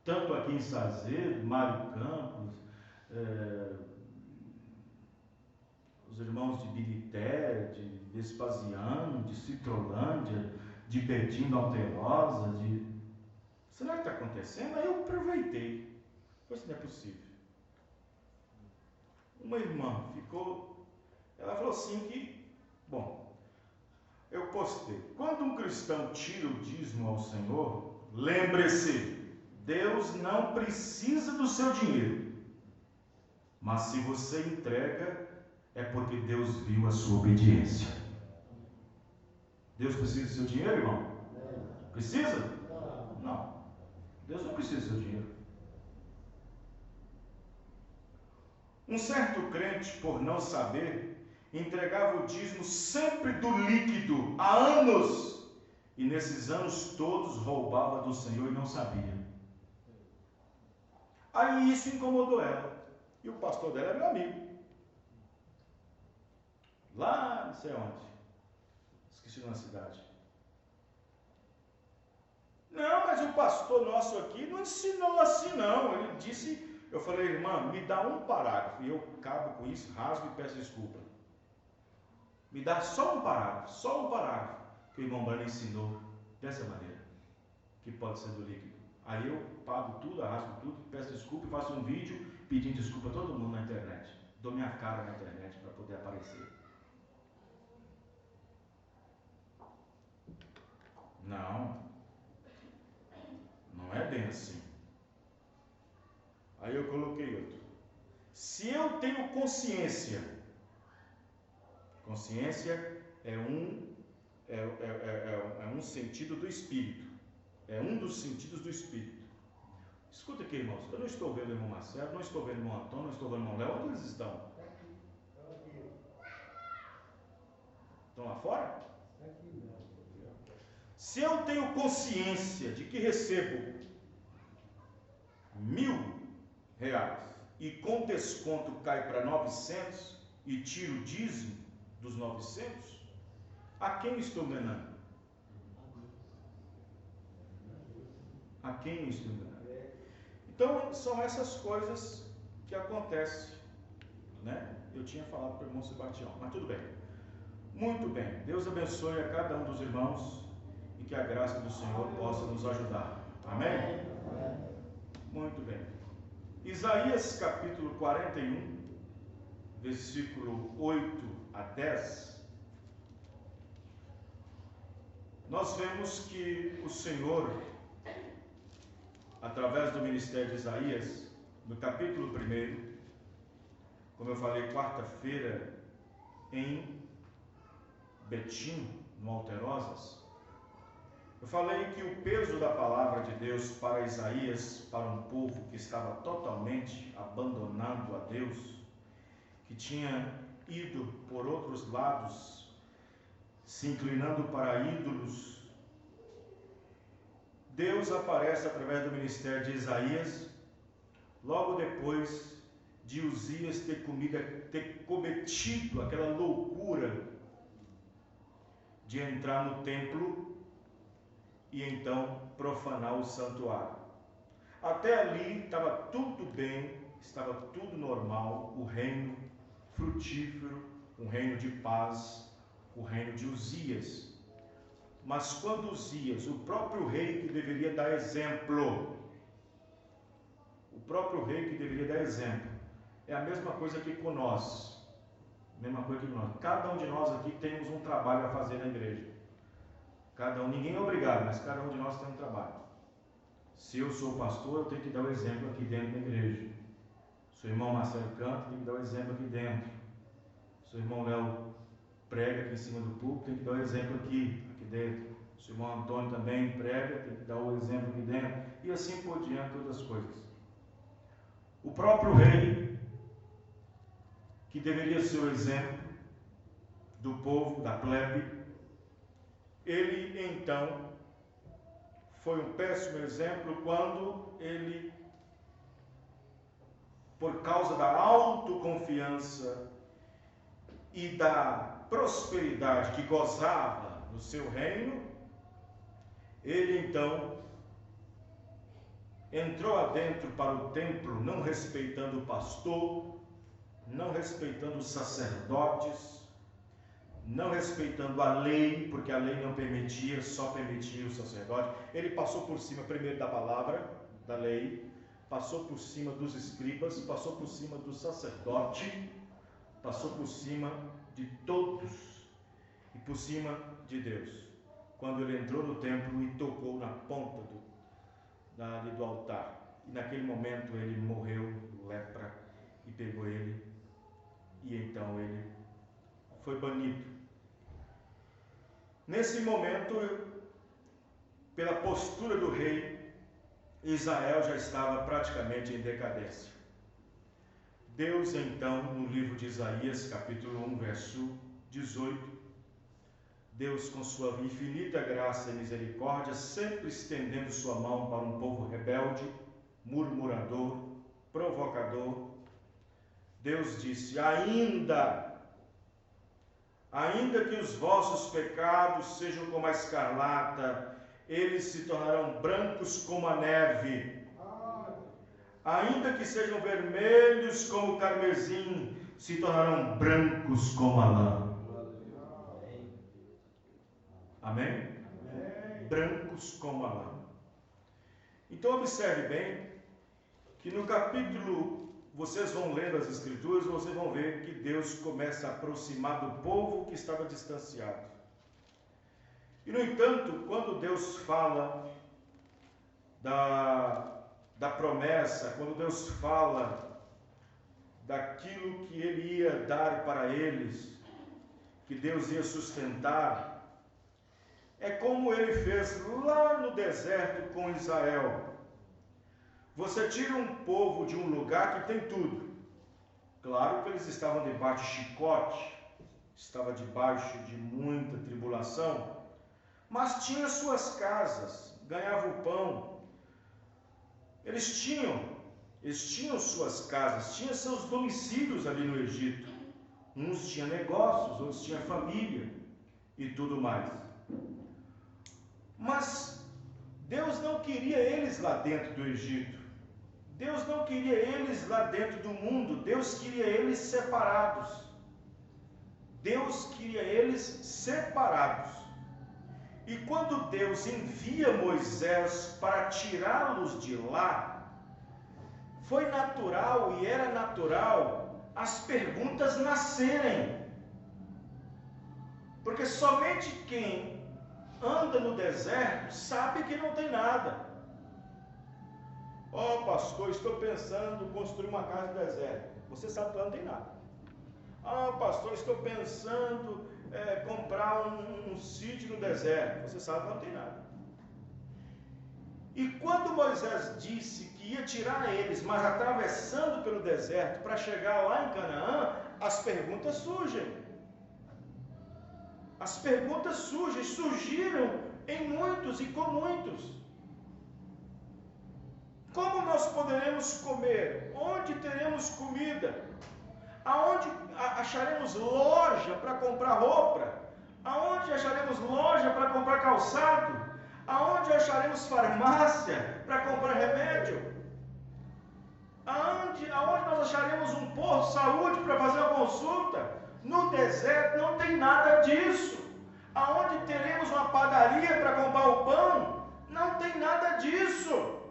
Tanto aqui em Sazedo, Mário Campos, os irmãos de Birité, de Vespasiano, de Citrolândia, de Betim Alterosa, será que está acontecendo? Aí eu aproveitei. Pois não é possível. Uma irmã ela falou assim que, eu postei, quando um cristão tira o dízimo ao Senhor, lembre-se, Deus não precisa do seu dinheiro, mas se você entrega, é porque Deus viu a sua obediência. Deus precisa do seu dinheiro, irmão? Precisa? Não. Deus não precisa do seu dinheiro. Um certo crente, por não saber, entregava o dízimo sempre do líquido, há anos, e nesses anos todos roubava do Senhor e não sabia. Aí isso incomodou ela, e o pastor dela é meu amigo, lá não sei onde, esqueci na cidade. Não, mas o pastor nosso aqui não ensinou assim não, ele disse. Eu falei, irmã, me dá um parágrafo, e eu acabo com isso, rasgo e peço desculpa. Me dá só um parágrafo, que o irmão Brano ensinou dessa maneira, que pode ser do líquido. Aí eu pago tudo, rasgo tudo, peço desculpa, faço um vídeo pedindo desculpa a todo mundo na internet. Dou minha cara na internet para poder aparecer. Não é bem assim. Aí eu coloquei outro. Se eu tenho consciência é um sentido do Espírito. É um dos sentidos do Espírito. Escuta aqui, irmãos. Eu não estou vendo o irmão Marcelo, não estou vendo o irmão Antônio, não estou vendo o irmão Léo. Onde eles estão? Estão lá fora? Se eu tenho consciência de que recebo R$1.000 e com desconto cai para 900 e tiro o dízimo dos 900, a quem estou enganando? A quem estou enganando? Então, são essas coisas que acontecem, né? Eu tinha falado para o irmão Sebastião, mas tudo bem. Muito bem. Deus abençoe a cada um dos irmãos e que a graça do Senhor possa nos ajudar. Amém? Muito bem. Isaías capítulo 41, versículo 8 a 10. Nós vemos que o Senhor, através do ministério de Isaías, no capítulo 1, como eu falei, quarta-feira, em Betim, no Alterosas, eu falei que o peso da palavra de Deus para Isaías, para um povo que estava totalmente abandonando a Deus, que tinha ido por outros lados, se inclinando para ídolos, Deus aparece através do ministério de Isaías, logo depois de Uzias ter cometido aquela loucura de entrar no templo e então profanar o santuário. Até ali estava tudo bem, estava tudo normal, o reino frutífero, um reino de paz, o reino de Uzias. Mas quando Uzias, o próprio rei que deveria dar exemplo, é a mesma coisa que com nós, cada um de nós aqui temos um trabalho a fazer na igreja. Ninguém é obrigado, mas cada um de nós tem um trabalho. Se eu sou pastor, eu tenho que dar o exemplo aqui dentro da igreja. Se o irmão Marcelo canta, tem que dar o exemplo aqui dentro. Se o irmão Léo prega aqui em cima do púlpito, tem que dar o exemplo aqui dentro. Se o irmão Antônio também prega, tem que dar o exemplo aqui dentro. E assim por diante, todas as coisas. O próprio rei, que deveria ser o exemplo do povo, da plebe, ele então foi um péssimo exemplo quando ele, por causa da autoconfiança e da prosperidade que gozava no seu reino, ele então entrou adentro para o templo, não respeitando o pastor, não respeitando os sacerdotes, não respeitando a lei, porque a lei não permitia, só permitia o sacerdote. Ele passou por cima primeiro da palavra, da lei, passou por cima dos escribas, passou por cima do sacerdote, passou por cima de todos e por cima de Deus. Quando ele entrou no templo e tocou na ponta do altar, e naquele momento ele morreu, lepra, e pegou ele, e então ele foi banido. Nesse momento, pela postura do rei, Israel já estava praticamente em decadência. Deus então, no livro de Isaías, capítulo 1, verso 18, Deus, com sua infinita graça e misericórdia, sempre estendendo sua mão para um povo rebelde, murmurador, provocador, Deus disse: ainda que os vossos pecados sejam como a escarlata, eles se tornarão brancos como a neve. Ainda que sejam vermelhos como o carmesim, se tornarão brancos como a lã. Amém? Amém? Brancos como a lã. Então observe bem que no capítulo, vocês vão lendo as escrituras, vocês vão ver que Deus começa a aproximar do povo que estava distanciado. E no entanto, quando Deus fala da promessa, quando Deus fala daquilo que Ele ia dar para eles, que Deus ia sustentar, é como Ele fez lá no deserto com Israel. Você tira um povo de um lugar que tem tudo. Claro que eles estavam debaixo de chicote, estava debaixo de muita tribulação, mas tinha suas casas, ganhava o pão. Eles tinham suas casas, tinham seus domicílios ali no Egito. Uns tinham negócios, outros tinham família e tudo mais. Mas Deus não queria eles lá dentro do Egito. Deus não queria eles lá dentro do mundo. Deus queria eles separados. Deus queria eles separados. E quando Deus envia Moisés para tirá-los de lá, foi natural e era natural as perguntas nascerem. Porque somente quem anda no deserto sabe que não tem nada. Ó, pastor, estou pensando em construir uma casa no deserto. Você sabe que lá não tem nada. Ah, pastor, estou pensando comprar um sítio no deserto. Você sabe que lá não tem nada. E quando Moisés disse que ia tirar eles, mas atravessando pelo deserto para chegar lá em Canaã, as perguntas surgem. As perguntas surgiram em muitos e com muitos. Como nós poderemos comer? Onde teremos comida? Aonde acharemos loja para comprar roupa? Aonde acharemos loja para comprar calçado? Aonde acharemos farmácia para comprar remédio? Aonde nós acharemos um posto de saúde para fazer uma consulta? No deserto não tem nada disso. Aonde teremos uma padaria para comprar o pão? Não tem nada disso.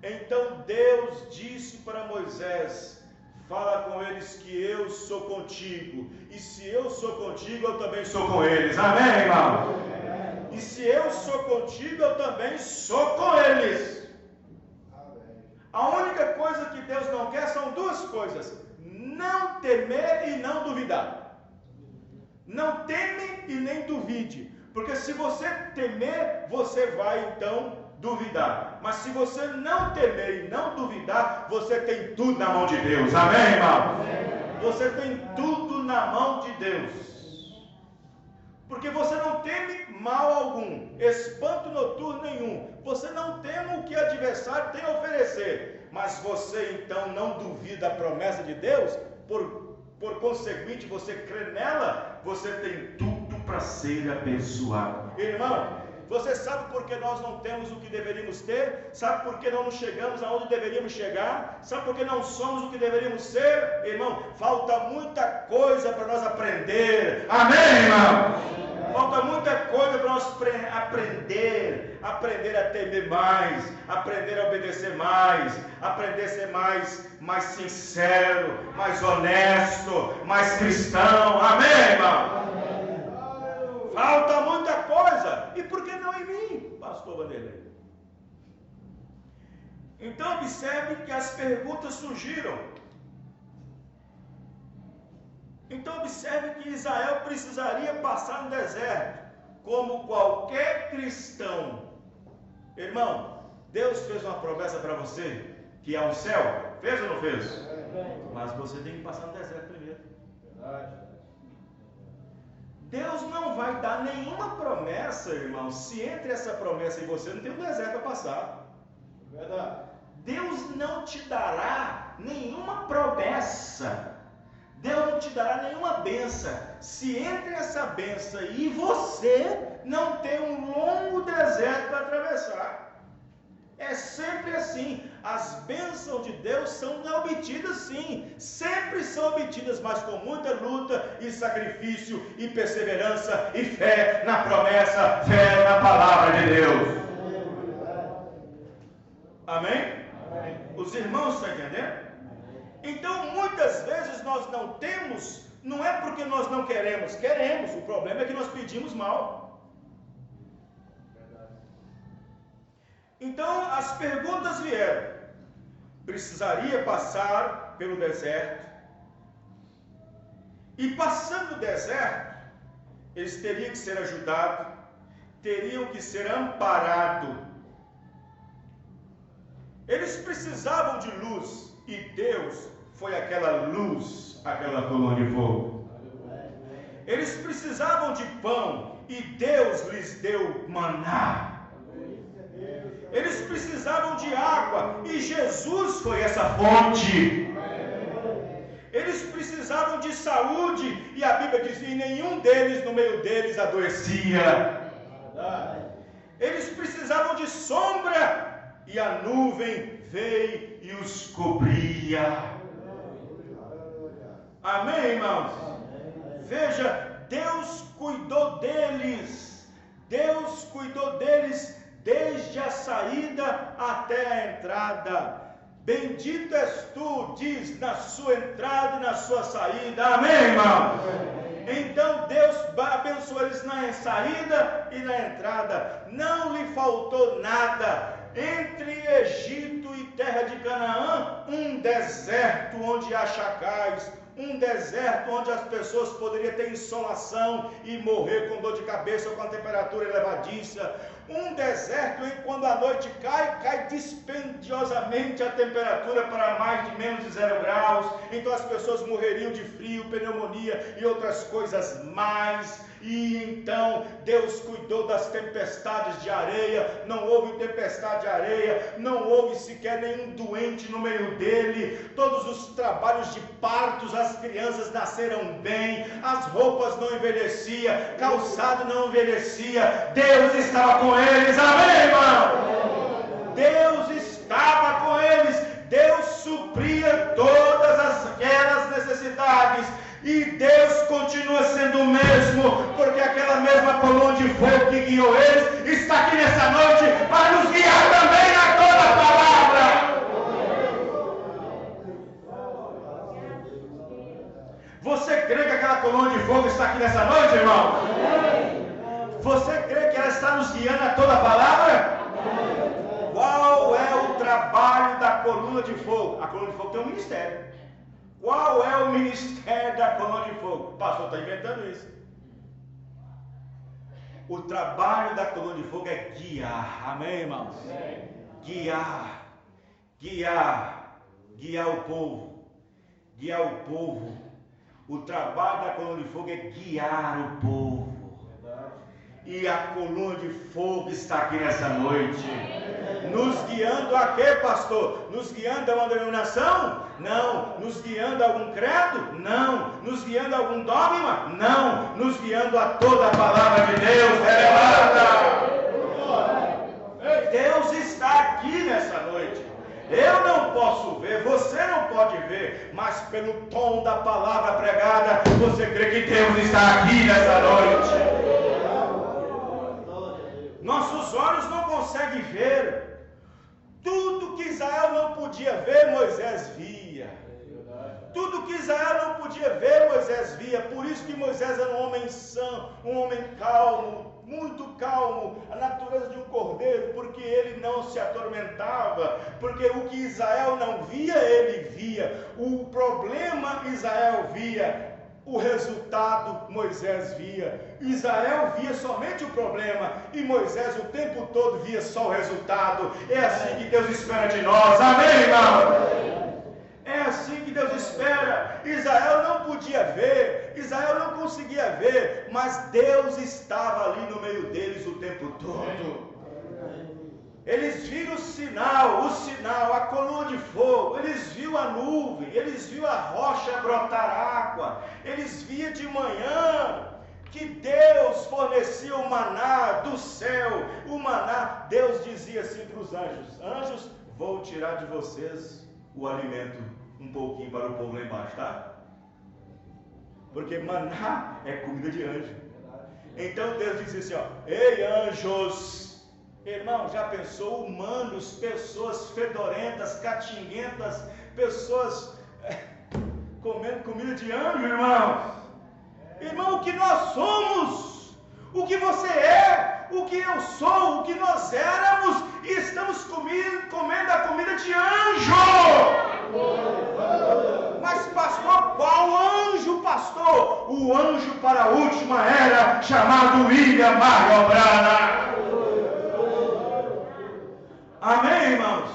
Então Deus disse para Moisés: fala com eles que eu sou contigo. E se eu sou contigo, eu também sou com eles. Amém, irmão? E se eu sou contigo, eu também sou com eles. A única coisa que Deus não quer são duas coisas: não temer e não duvidar. Não teme e nem duvide. Porque se você temer, você vai então duvidar. Mas se você não temer e não duvidar, você tem tudo na mão de Deus. Amém, irmão? Você tem tudo na mão de Deus. Porque você não teme mal algum, espanto noturno nenhum. Você não teme o que o adversário tem a oferecer. Mas você então não duvida a promessa de Deus. Por conseguinte, você crê nela, você tem tudo para para ser abençoado. Irmão, você sabe por que nós não temos o que deveríamos ter? Sabe por que não chegamos aonde deveríamos chegar? Sabe por que não somos o que deveríamos ser? Irmão, falta muita coisa para nós aprender. Amém, irmão? Falta muita coisa para nós aprender a temer mais, aprender a obedecer mais, aprender a ser mais sincero, mais honesto, mais cristão. Amém, irmão? Falta muita coisa. E por que não em mim, pastor Vanderlei? Então observe que as perguntas surgiram. Então observe que Israel precisaria passar no deserto, como qualquer cristão. Irmão, Deus fez uma promessa para você, que há um céu. Fez ou não fez? Mas você tem que passar no deserto primeiro. Deus não vai dar nenhuma promessa, irmão, se entre essa promessa e você não tem um deserto para passar. Deus não te dará nenhuma promessa. Deus não te dará nenhuma bênção, se entre essa bênção e você não tem um longo deserto para atravessar. É sempre assim. As bênçãos de Deus são obtidas sim, sempre são obtidas, mas com muita luta e sacrifício e perseverança e fé na promessa, fé na palavra de Deus. Amém? Os irmãos estão entendendo? Então, muitas vezes nós não temos, não é porque nós não queremos, queremos, o problema é que nós pedimos mal. Então, as perguntas vieram. Precisaria passar pelo deserto. E passando o deserto, eles teriam que ser ajudados, teriam que ser amparados. Eles precisavam de luz, e Deus foi aquela luz, aquela coluna de fogo. Eles precisavam de pão, e Deus lhes deu maná. Eles precisavam de água, e Jesus foi essa fonte. Eles precisavam de saúde, e a Bíblia diz, e nenhum deles, no meio deles, adoecia. Eles precisavam de sombra, e a nuvem veio e os cobria. Amém, irmãos? Veja, Deus cuidou deles. Deus cuidou deles desde a saída até a entrada. Bendito és tu, diz, na sua entrada e na sua saída. Amém, irmão? Então Deus abençoou eles na saída e na entrada. Não lhe faltou nada. Entre Egito e terra de Canaã, um deserto onde há chacais, um deserto onde as pessoas poderiam ter insolação e morrer com dor de cabeça ou com a temperatura elevadiça. Um deserto em que quando a noite cai dispendiosamente a temperatura para mais de menos de 0 graus. Então as pessoas morreriam de frio, pneumonia e outras coisas mais. E então Deus cuidou das tempestades de areia. Não houve tempestade de areia, não houve sequer nenhum doente no meio dele. Todos os trabalhos de partos, as crianças nasceram bem, as roupas não envelheciam, calçado não envelhecia. Deus estava com eles. Amém, irmão? Deus estava com eles. Deus supria todas aquelas necessidades. E Deus continua sendo o mesmo, porque aquela mesma coluna de fogo que guiou eles está aqui nessa noite para nos guiar também na toda a palavra. Você crê que aquela coluna de fogo está aqui nessa noite, irmão? Você crê que ela está nos guiando a toda a palavra? Qual é o trabalho da coluna de fogo? A coluna de fogo tem um ministério. Qual é o ministério da coluna de fogo? O pastor está inventando isso. O trabalho da coluna de fogo é guiar. Amém, irmãos? Amém. Guiar o povo. Guiar o povo. O trabalho da coluna de fogo é guiar o povo. E a coluna de fogo está aqui nessa noite. Nos guiando a quê, pastor? Nos guiando a uma denominação? Não. Nos guiando a algum credo? Não. Nos guiando a algum dogma? Não. Nos guiando a toda a palavra de Deus revelada. Deus está aqui nessa noite. Eu não posso ver, você não pode ver, mas pelo tom da palavra pregada, você crê que Deus está aqui nessa noite. Nossos olhos não conseguem ver. Tudo que Israel não podia ver, Moisés via. Tudo que Israel não podia ver, Moisés via. Por isso que Moisés era um homem sã, um homem calmo, muito calmo, a natureza de um cordeiro, porque ele não se atormentava, porque o que Israel não via, ele via. O problema Israel via, o resultado Moisés via. Israel via somente o problema e Moisés o tempo todo via só o resultado. É assim que Deus espera de nós, amém, irmão? É assim que Deus espera. Israel não podia ver, Israel não conseguia ver, mas Deus estava ali no meio deles o tempo todo. Eles viram o sinal, a coluna de fogo, eles viram a nuvem, eles viram a rocha brotar água, eles viam de manhã que Deus fornecia o maná do céu, o maná. Deus dizia assim para os anjos: anjos, vou tirar de vocês o alimento um pouquinho para o povo lá embaixo, tá? Porque maná é comida de anjo. Então Deus disse assim, ó: ei, anjos. Irmão, já pensou? Humanos, pessoas fedorentas, catinguentas, pessoas comendo comida de anjo, irmão. Irmão, o que nós somos, o que você é, o que eu sou, o que nós éramos, e estamos comendo a comida de anjo. Mas pastor, qual anjo, pastor? O anjo para a última era, chamado William Marion Branham. Amém, irmãos?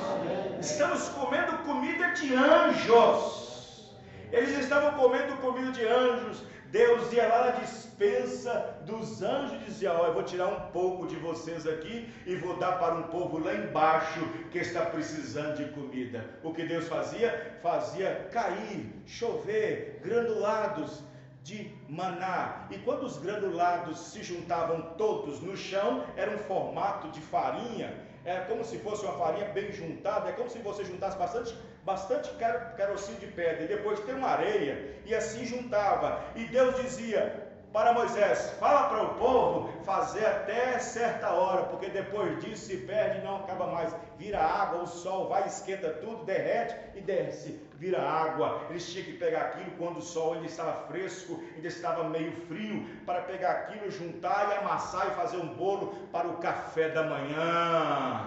Estamos comendo comida de anjos. Eles estavam comendo comida de anjos. Deus ia lá na despensa dos anjos e dizia: ó, eu vou tirar um pouco de vocês aqui e vou dar para um povo lá embaixo que está precisando de comida. O que Deus fazia? Fazia cair, chover, granulados de maná. E quando os granulados se juntavam todos no chão, era um formato de farinha. É como se fosse uma farinha bem juntada, é como se você juntasse bastante carocinho de pedra, e depois tem uma areia, e assim juntava. E Deus dizia para Moisés: fala para o povo fazer até certa hora, porque depois disso se perde e não acaba mais. Vira água, o sol vai, esquenta tudo, derrete e desce, vira água. Eles tinham que pegar aquilo quando o sol ainda estava fresco, ainda estava meio frio, para pegar aquilo, juntar e amassar e fazer um bolo para o café da manhã.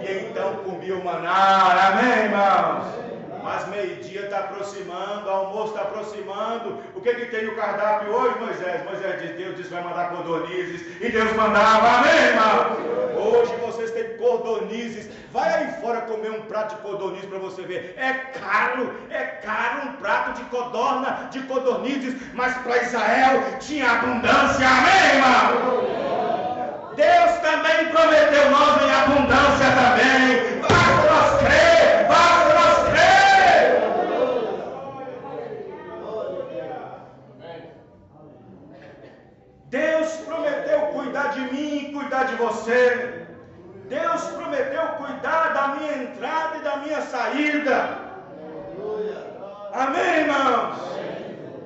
E então comia o maná, amém, irmãos? Mas meio-dia está aproximando, o almoço está aproximando. O que tem no cardápio hoje, Moisés? Moisés diz: Deus disse que vai mandar codornizes. E Deus mandava, amém, irmão? Hoje vocês têm codornizes. Vai aí fora comer um prato de codornizes para você ver. É caro um prato de codorna, de codornizes. Mas para Israel tinha abundância, amém, irmão? Deus também prometeu nós em abundância também. Basta nós crer, basta nós crer. Deus prometeu cuidar de mim, cuidar de você. Deus prometeu cuidar da minha entrada e da minha saída. Amém, irmãos?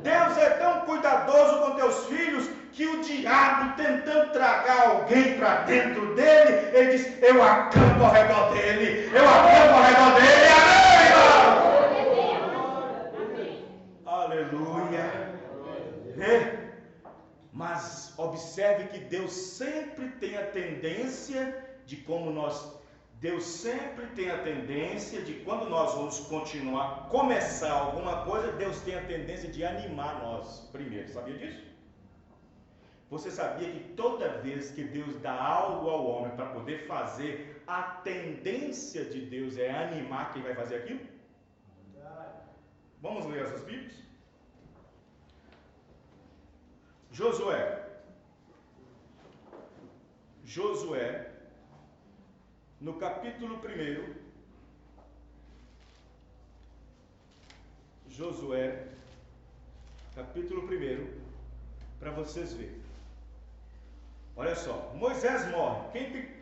Deus é tão cuidadoso com teus filhos que o diabo, tentando tragar alguém para dentro dele, ele diz: eu acampo ao redor dele, eu acampo ao redor dele. Amém, irmão? Aleluia. Mas observe que Deus sempre tem a tendência de Deus sempre tem a tendência de quando nós vamos começar alguma coisa, Deus tem a tendência de animar nós primeiro. Sabia disso? Você sabia que toda vez que Deus dá algo ao homem para poder fazer, a tendência de Deus é animar quem vai fazer aquilo? Vamos ler essas Bíblias? Josué. Josué, no capítulo 1, Josué, capítulo 1, para vocês verem. Olha só, Moisés morre.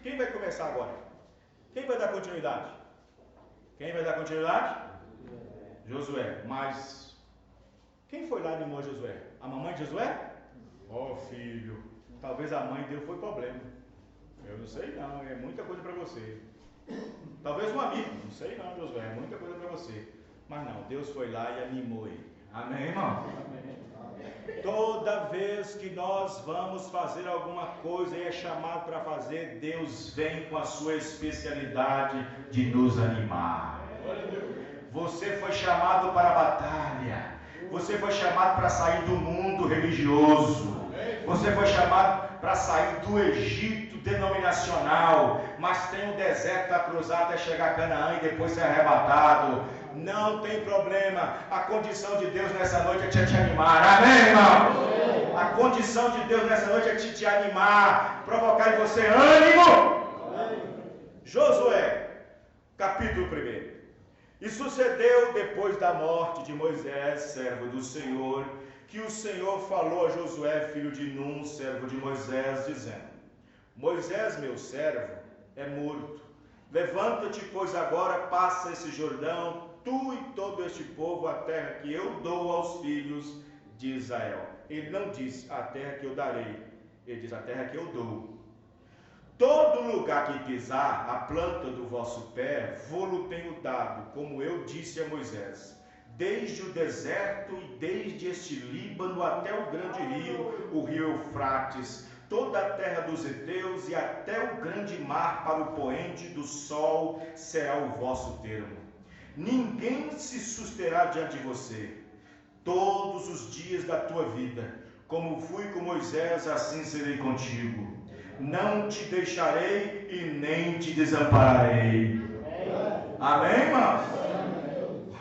Quem vai começar agora? Quem vai dar continuidade? Quem vai dar continuidade? Josué. Mas quem foi lá e animou Josué? A mamãe de Josué? Oh, filho, talvez a mãe dele foi problema. Eu não sei não, é muita coisa para você. Talvez um amigo, não sei não, Josué, é muita coisa para você. Mas não, Deus foi lá e animou ele. Amém, irmão? Toda vez que nós vamos fazer alguma coisa e é chamado para fazer, Deus vem com a sua especialidade de nos animar. Você foi chamado para a batalha. Você foi chamado para sair do mundo religioso. Você foi chamado para sair do Egito denominacional. Mas tem um deserto para cruzar até chegar a Canaã e depois ser arrebatado. Não tem problema. A condição de Deus nessa noite é te animar. Amém, irmão? A condição de Deus nessa noite é te animar, provocar em você ânimo. Josué, capítulo 1. E sucedeu depois da morte de Moisés, servo do Senhor, que o Senhor falou a Josué, filho de Num, servo de Moisés, dizendo: Moisés, meu servo, é morto. Levanta-te, pois agora passa esse Jordão, tu e todo este povo, a terra que eu dou aos filhos de Israel. Ele não diz a terra que eu darei, ele diz a terra que eu dou. Todo lugar que pisar a planta do vosso pé, vou-lo tenho dado, como eu disse a Moisés, desde o deserto e desde este Líbano até o grande rio, o rio Eufrates, toda a terra dos heteus e até o grande mar para o poente do sol será o vosso termo. Ninguém se susterá diante de você todos os dias da tua vida. Como fui com Moisés, assim serei contigo. Não te deixarei e nem te desampararei. Amém, irmãos?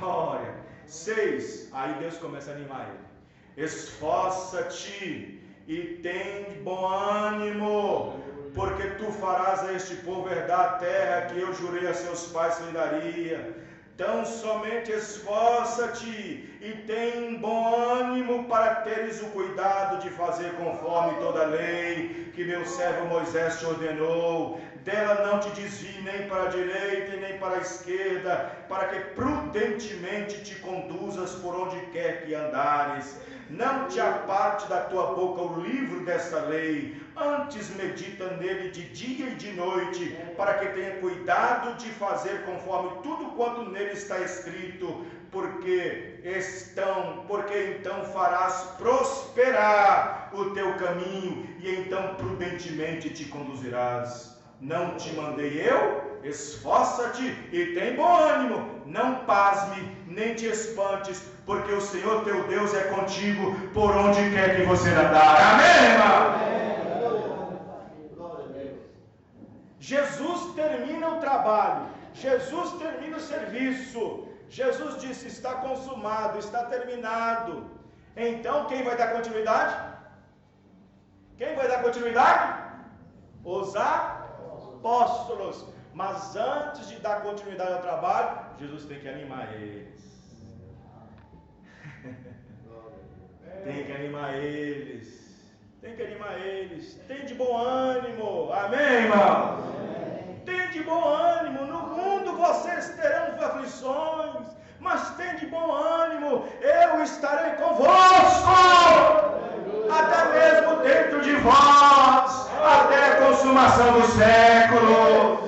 Olha, 6. Aí Deus começa a animar ele. Esforça-te e tem bom ânimo, porque tu farás a este povo herdar a terra que eu jurei a seus pais que lhe daria. Então somente esforça-te e tem bom ânimo para teres o cuidado de fazer conforme toda a lei que meu servo Moisés te ordenou. Dela não te desvie nem para a direita e nem para a esquerda, para que prudentemente te conduzas por onde quer que andares. Não te aparte da tua boca o livro desta lei, antes medita nele de dia e de noite, para que tenha cuidado de fazer conforme tudo quanto nele está escrito, porque então farás prosperar o teu caminho, e então prudentemente te conduzirás. Não te mandei eu? Esforça-te e tem bom ânimo, não pasme, nem te espantes, porque o Senhor teu Deus é contigo por onde quer que você andar. Amém, irmão? Jesus termina o trabalho, Jesus termina o serviço, Jesus disse: está consumado, está terminado. Então quem vai dar continuidade? Quem vai dar continuidade? Os apóstolos. Mas antes de dar continuidade ao trabalho, Jesus tem que animar eles. Tem que animar eles. Tem que animar eles. Tem de bom ânimo. Amém, irmão? Tem de bom ânimo. No mundo vocês terão aflições, mas tem de bom ânimo. Eu estarei convosco, até mesmo dentro de vós, até a consumação do século.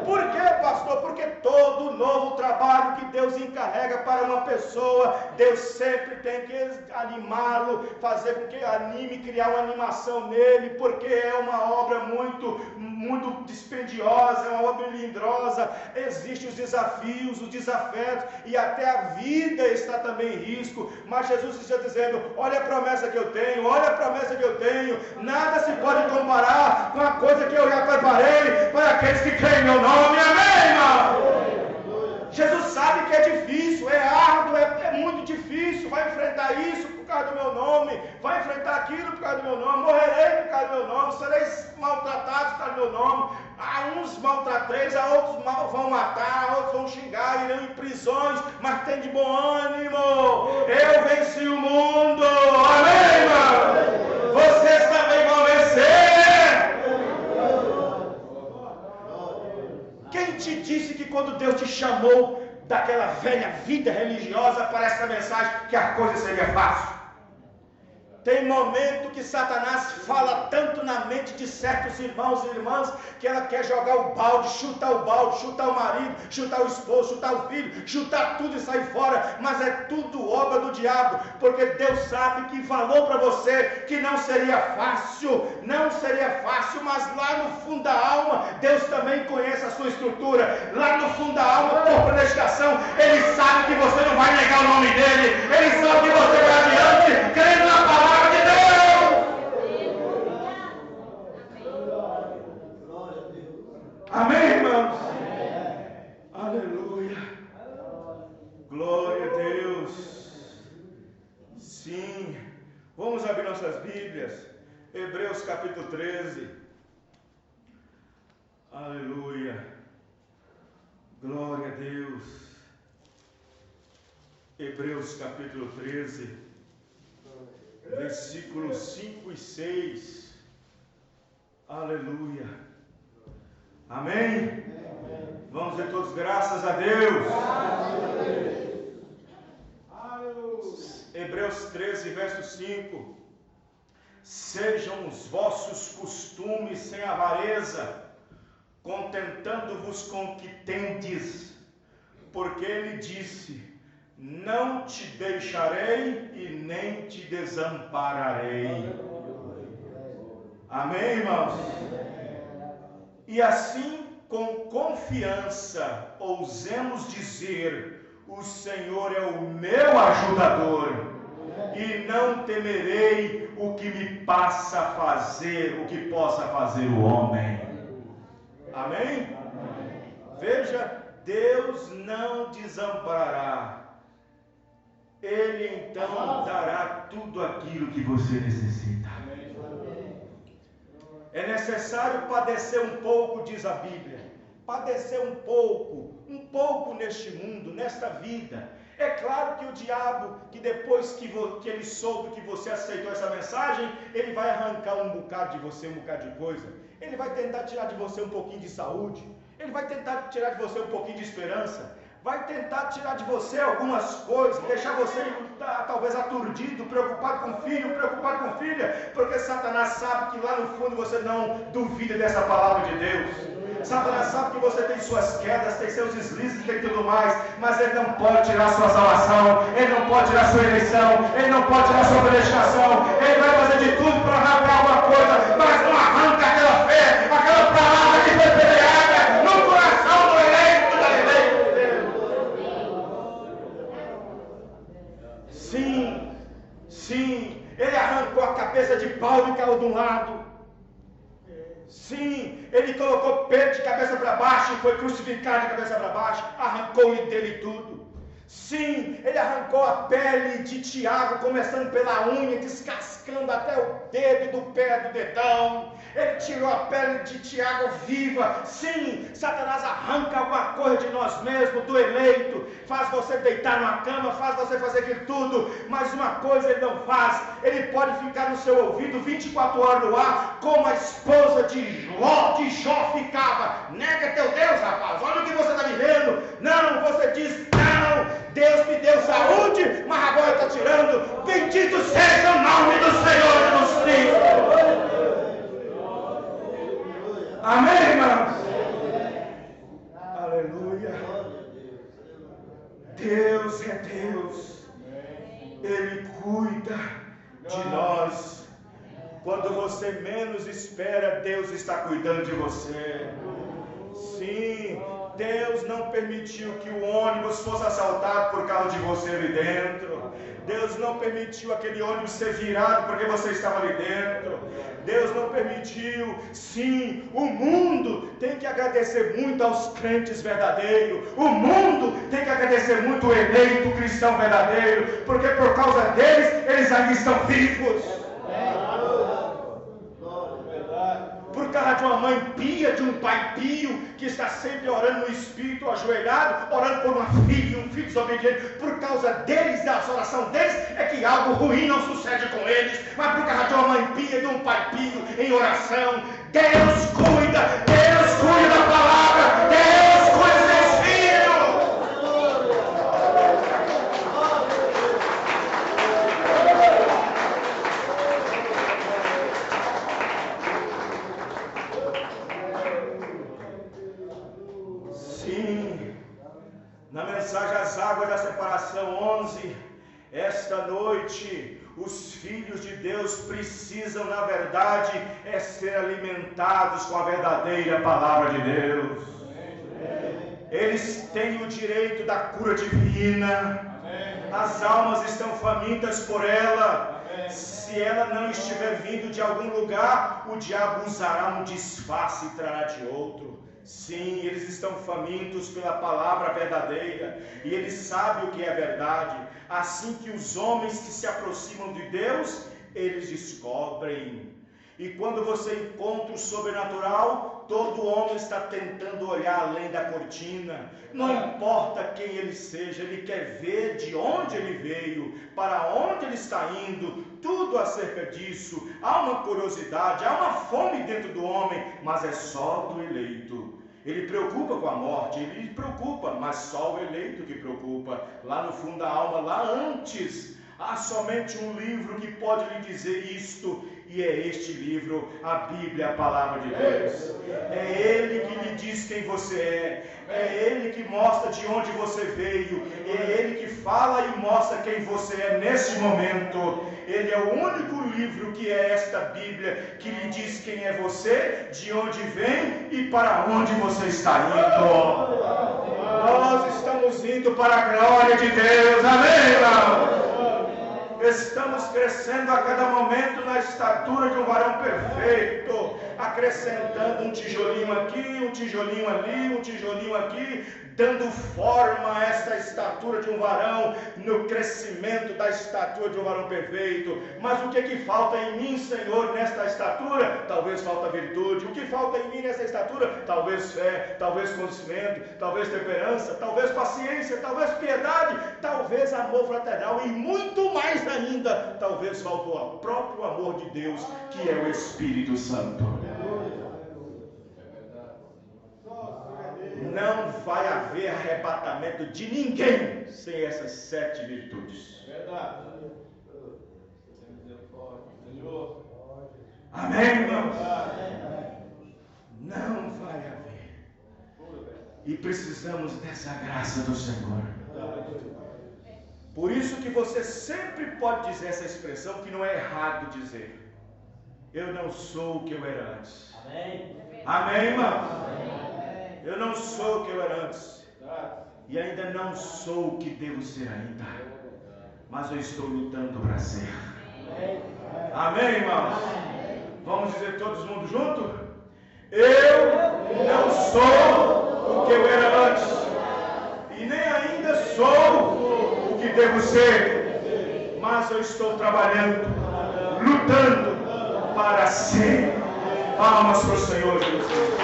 Por quê, pastor? Porque todo novo trabalho que Deus encarrega para uma pessoa, Deus sempre tem que animá-lo, fazer com que anime, criar uma animação nele, porque é uma obra muito dispendiosa, é uma obra melindrosa. Existem os desafios, os desafetos, e até a vida está também em risco. Mas Jesus está dizendo: olha a promessa que eu tenho, olha a promessa que eu tenho. Nada se pode comparar com a coisa que eu já preparei para aqueles que creem em meu nome. Amém, irmão? Jesus sabe que é difícil, é árduo, é muito difícil. Vai enfrentar isso por causa do meu nome, vai enfrentar aquilo por causa do meu nome, morrerei por causa do meu nome, sereis maltratados para o meu nome. A uns maltratareis, a outros vão matar, a outros vão xingar, irão em prisões, mas tem de bom ânimo. Eu venci o mundo. Amém, irmão? Vocês também vão vencer. Quem te disse que quando Deus te chamou daquela velha vida religiosa para essa mensagem que a coisa seria fácil? Tem momento que Satanás fala tanto na mente de certos irmãos e irmãs que ela quer jogar o balde, chutar o marido, chutar o esposo, chutar o filho, chutar tudo e sair fora, mas é tudo obra do diabo, porque Deus sabe que falou para você que não seria fácil, mas lá no fundo da alma, Deus também conhece a sua estrutura, lá no fundo da alma, por predestinação, Ele sabe que você não vai negar o nome dEle, Ele sabe que você vai adiante, crendo na palavra. Amém, irmãos? Aleluia. Glória a Deus. Sim. Vamos abrir nossas Bíblias. Hebreus capítulo 13. Aleluia. Glória a Deus. Hebreus capítulo 13. Versículos 5 e 6. Aleluia. Amém? Vamos dizer todos graças a Deus. Hebreus 13, verso 5. Sejam os vossos costumes sem avareza, contentando-vos com o que tendes, porque Ele disse: não te deixarei e nem te desampararei. Amém, irmãos? E assim, com confiança, ousemos dizer: o Senhor é o meu ajudador, e não temerei o que me possa fazer o homem. Amém? Veja, Deus não desamparará. Ele então dará tudo aquilo que você necessita. É necessário padecer um pouco, diz a Bíblia. Padecer um pouco neste mundo, nesta vida. É claro que o diabo, que depois que ele soube que você aceitou essa mensagem, ele vai arrancar um bocado de você, um bocado de coisa. Ele vai tentar tirar de você um pouquinho de saúde. Ele vai tentar tirar de você um pouquinho de esperança. Vai tentar tirar de você algumas coisas, deixar você talvez aturdido, preocupado com filho, preocupado com filha, porque Satanás sabe que lá no fundo você não duvida dessa palavra de Deus. Satanás sabe que você tem suas quedas, tem seus deslizes, tem tudo mais, mas ele não pode tirar sua salvação, ele não pode tirar sua eleição, ele não pode tirar sua predestinação, ele vai fazer de tudo para arrancar alguma coisa, mas não arranca aquela fé, aquela palavra que foi peleada no coração do eleito, da eleita de Deus. Sim, ele arrancou a cabeça de Paulo e caiu de um lado. Sim, ele colocou Pedro de cabeça para baixo e foi crucificado de cabeça para baixo, arrancou-lhe dele tudo. Sim, ele arrancou a pele de Tiago, começando pela unha, descascando até o dedo do pé do dedão. Ele tirou a pele de Tiago viva. Sim, Satanás arranca alguma coisa de nós mesmos, do eleito, faz você deitar numa cama, faz você fazer aquilo tudo, mas uma coisa ele não faz: ele pode ficar no seu ouvido 24 horas no ar, como a esposa de Jó ficava. Nega teu Deus, rapaz, olha o que você está vivendo. Não, você diz: não, Deus me deu saúde, mas agora está tirando. Bendito seja o nome do Senhor Jesus Cristo. Amém, irmãos? Aleluia. Deus é Deus. Ele cuida de nós. Quando você menos espera, Deus está cuidando de você. Sim, Deus não permitiu que o ônibus fosse assaltado por causa de você ali dentro. Deus não permitiu aquele ônibus ser virado porque você estava ali dentro. Deus não permitiu. Sim, o mundo tem que agradecer muito aos crentes verdadeiros. O mundo tem que agradecer muito o eleito cristão verdadeiro, porque por causa deles, eles ainda estão vivos. causa de uma mãe pia, de um pai pio, que está sempre orando no espírito, ajoelhado, orando por uma filha, um filho desobediente. Por causa deles, da oração deles, é que algo ruim não sucede com eles. Mas por causa de uma mãe pia, de um pai pio, em oração, Deus cuida da palavra, Deus cuida dos seus filhos. Sim, na mensagem As Águas da Separação 11, esta noite, os filhos de Deus precisam, na verdade, ser alimentados com a verdadeira palavra de Deus. Eles têm o direito da cura divina. As almas estão famintas por ela. Se ela não estiver vindo de algum lugar, o diabo usará um disfarce e trará de outro. Sim, eles estão famintos pela palavra verdadeira, e eles sabem o que é verdade. Assim que os homens que se aproximam de Deus, eles descobrem. E quando você encontra o sobrenatural, todo homem está tentando olhar além da cortina. Não importa quem ele seja, ele quer ver de onde ele veio, para onde ele está indo, tudo acerca disso. Há uma curiosidade, há uma fome dentro do homem, mas é só do eleito. Ele preocupa com a morte, ele preocupa, mas só o eleito que preocupa. Lá no fundo da alma, lá antes, há somente um livro que pode lhe dizer isto, e é este livro, a Bíblia, a Palavra de Deus. É Ele que lhe diz quem você é Ele que mostra de onde você veio, é Ele que fala e mostra quem você é neste momento. Ele é o único livro que é esta Bíblia, que lhe diz quem é você, de onde vem e para onde você está indo. Nós estamos indo para a glória de Deus, amém, irmão? Estamos crescendo a cada momento na estatura de um varão perfeito, acrescentando um tijolinho aqui, um tijolinho ali, um tijolinho aqui, dando forma a esta estatura de um varão, no crescimento da estatura de um varão perfeito. Mas o que falta em mim, Senhor, nesta estatura? Talvez falta virtude. O que falta em mim nessa estatura? Talvez fé, talvez conhecimento, talvez temperança, talvez paciência, talvez piedade, talvez amor fraternal e muito mais ainda, talvez faltou o próprio amor de Deus, que é o Espírito Santo. Não vai haver arrebatamento de ninguém sem essas 7 virtudes. Verdade. Amém, irmãos? Não vai haver. E precisamos dessa graça do Senhor. Por isso que você sempre pode dizer essa expressão, que não é errado dizer: eu não sou o que eu era antes. Amém. Amém, irmãos? Eu não sou o que eu era antes. E ainda não sou o que devo ser ainda. Mas eu estou lutando para ser. Amém, irmãos? Vamos dizer todos mundo junto? Eu não sou o que eu era antes. E nem ainda sou o que devo ser. Mas eu estou trabalhando, lutando para ser. Palmas para o Senhor Jesus.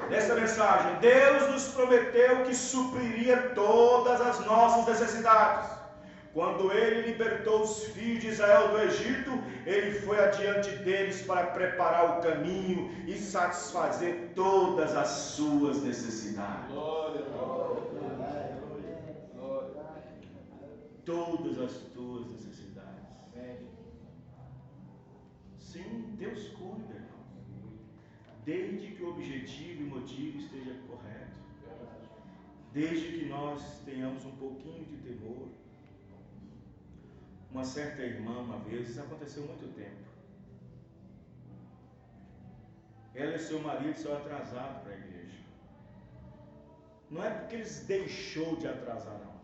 Nessa mensagem, Deus nos prometeu que supriria todas as nossas necessidades. Quando Ele libertou os filhos de Israel do Egito, Ele foi adiante deles para preparar o caminho e satisfazer todas as suas necessidades. Glória, glória, todas as tuas necessidades. Sim, Deus cuida, desde que o objetivo e motivo esteja correto, desde que nós tenhamos um pouquinho de temor. Uma certa irmã, uma vez, isso aconteceu há muito tempo, ela e seu marido são atrasados para a igreja. Não é porque eles deixou de atrasar, não.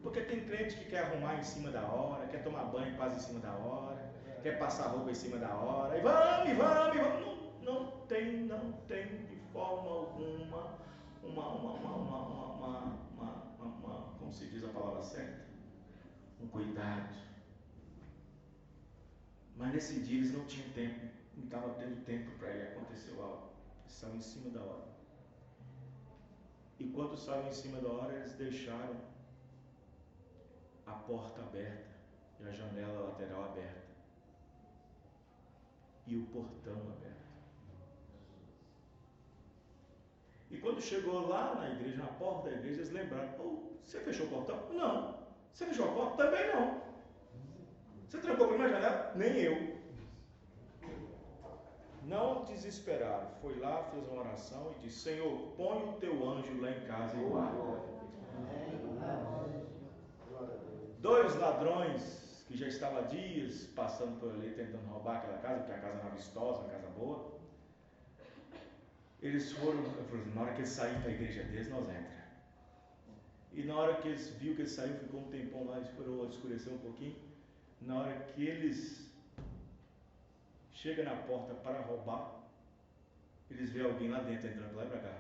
Porque tem crente que quer arrumar em cima da hora, quer tomar banho quase em cima da hora, quer passar roupa em cima da hora, e vamos. Não tem de forma alguma uma como se diz a palavra certa? Um cuidado. Mas nesse dia eles não tinham tempo, não estavam tendo tempo para ir, aconteceu algo. Eles estavam em cima da hora. E quando estavam em cima da hora, eles deixaram a porta aberta e a janela lateral aberta e o portão aberto. E quando chegou lá na igreja, na porta da igreja, eles lembraram: você fechou o portão? Não. Você fechou a porta? Também não. Você trancou para minha janela? Nem eu. Não desesperaram. Foi lá, fez uma oração e disse: Senhor, põe o teu anjo lá em casa e guarda. 2 ladrões que já estavam há dias passando por ali tentando roubar aquela casa, porque a casa era vistosa, uma casa boa. Eles foram, na hora que eles saíram para a igreja deles, nós entramos. E na hora que eles viram que eles saíram, ficou um tempão lá, esperou escurecer um pouquinho. Na hora que eles chegam na porta para roubar, eles veem alguém lá dentro entrando para lá e para cá.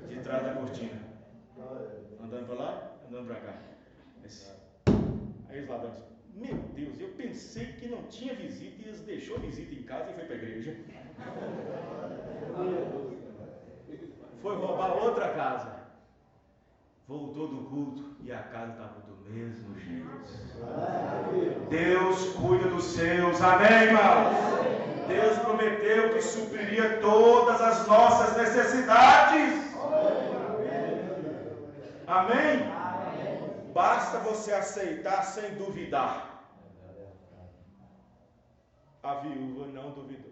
De trás da cortina. Andando para lá, andando para cá. Aí os ladrões: meu Deus, eu pensei que não tinha visita e eles deixou a visita em casa e foi para a igreja. Foi roubar outra casa. Voltou do culto e a casa estava do mesmo jeito. Deus cuida dos seus, amém, irmãos? Deus prometeu que supriria todas as nossas necessidades. Amém? Basta você aceitar sem duvidar. A viúva não duvidou.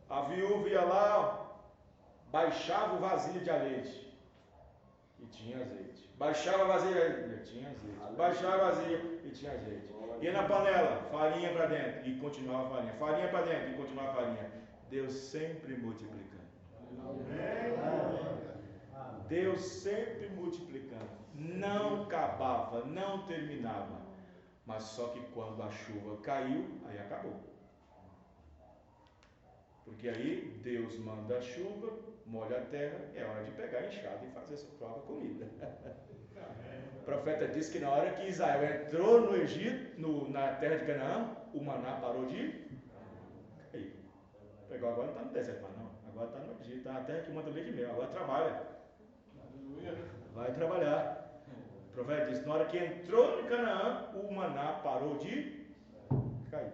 A viúva ia lá, baixava o vasilho de azeite e tinha azeite. Baixava a vasilha e tinha azeite. Baixava a vasilha e tinha azeite. Ia na panela, farinha para dentro e continuava farinha. Farinha para dentro e continuava farinha. Deus sempre multiplicando. Deus sempre multiplicando. Não acabava, não terminava. Mas só que quando a chuva caiu, aí acabou. Porque aí Deus manda a chuva, molha a terra, é hora de pegar a enxada e fazer sua própria comida. O profeta disse que na hora que Israel entrou no Egito, na terra de Canaã, o maná parou de cair. Agora não está no deserto mais não, agora está no Egito, está na terra que manda leite e mel, agora trabalha. Vai trabalhar. O profeta disse: na hora que entrou em Canaã, o maná parou de cair.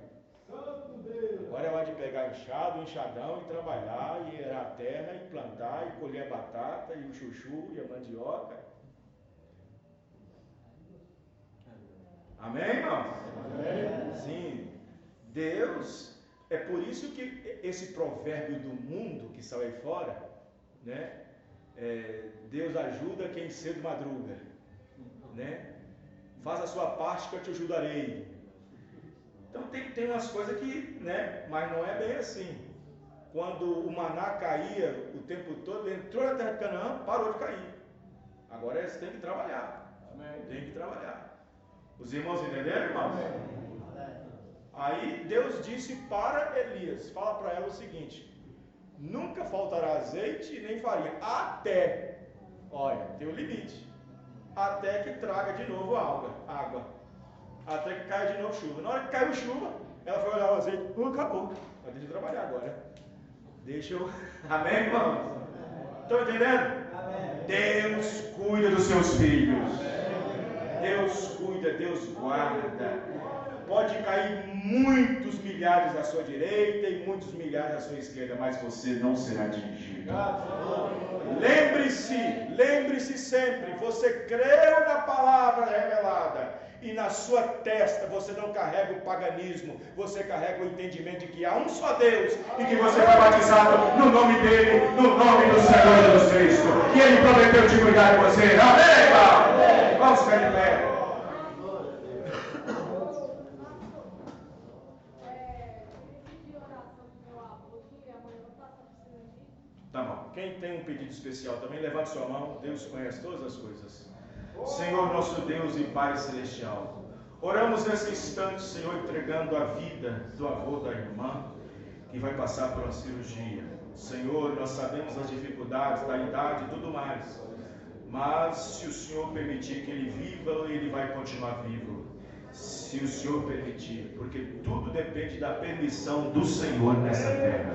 Agora é hora de pegar enxado, enxadão e trabalhar, e erar a terra, e plantar, e colher a batata, e o chuchu, e a mandioca. Amém, irmãos? Amém. Sim. Deus, é por isso que esse provérbio do mundo que saiu aí fora, né? Deus ajuda quem cedo madruga, né? Faz a sua parte que eu te ajudarei. Então tem umas coisas que, né? Mas não é bem assim. Quando o maná caía o tempo todo, entrou na terra de Canaã, parou de cair. Agora eles têm que trabalhar. Tem que trabalhar. Os irmãos entenderam, irmãos? Aí Deus disse para Elias, fala para ela o seguinte: nunca faltará azeite nem farinha, até, olha, tem um limite, até que traga de novo água, até que caia de novo chuva. Na hora que caiu chuva, ela foi olhar o azeite, acabou, deixa eu trabalhar agora, deixa eu, amém, irmãos? Estão entendendo? Amém. Deus cuida dos seus filhos, Deus cuida, Deus guarda. Pode cair muitos milhares à sua direita e muitos milhares à sua esquerda, mas você não será atingido. Lembre-se sempre, você creu na palavra revelada e na sua testa você não carrega o paganismo, você carrega o entendimento de que há um só Deus e que você foi batizado no nome dele, no nome do Senhor Jesus Cristo, e ele prometeu te cuidar de você. Amém, irmão? Vamos ficar de pé. Tá bom. Quem tem um pedido especial também, levante sua mão. Deus conhece todas as coisas. Senhor, nosso Deus e Pai Celestial, oramos nesse instante, Senhor, entregando a vida do avô, da irmã, que vai passar por uma cirurgia. Senhor, nós sabemos as dificuldades da idade e tudo mais, mas se o Senhor permitir que ele viva, ele vai continuar vivo. Se o Senhor permitir, porque tudo depende da permissão do Senhor nessa terra.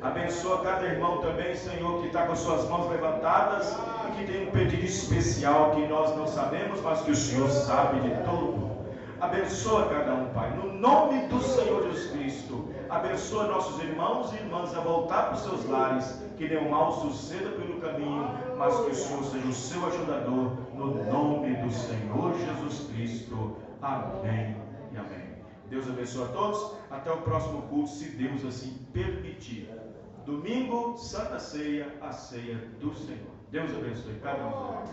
Abençoa cada irmão também, Senhor, que está com suas mãos levantadas e que tem um pedido especial que nós não sabemos, mas que o Senhor sabe de tudo. Abençoa cada um, Pai, no nome do Senhor Jesus Cristo. Abençoa nossos irmãos e irmãs a voltar para os seus lares, que nenhum mal suceda pelo caminho, mas que o Senhor seja o seu ajudador, no nome do Senhor Jesus Cristo. Amém e amém. Deus abençoe a todos. Até o próximo culto, se Deus assim permitir. Domingo, Santa Ceia, a ceia do Senhor. Deus abençoe cada um de nós.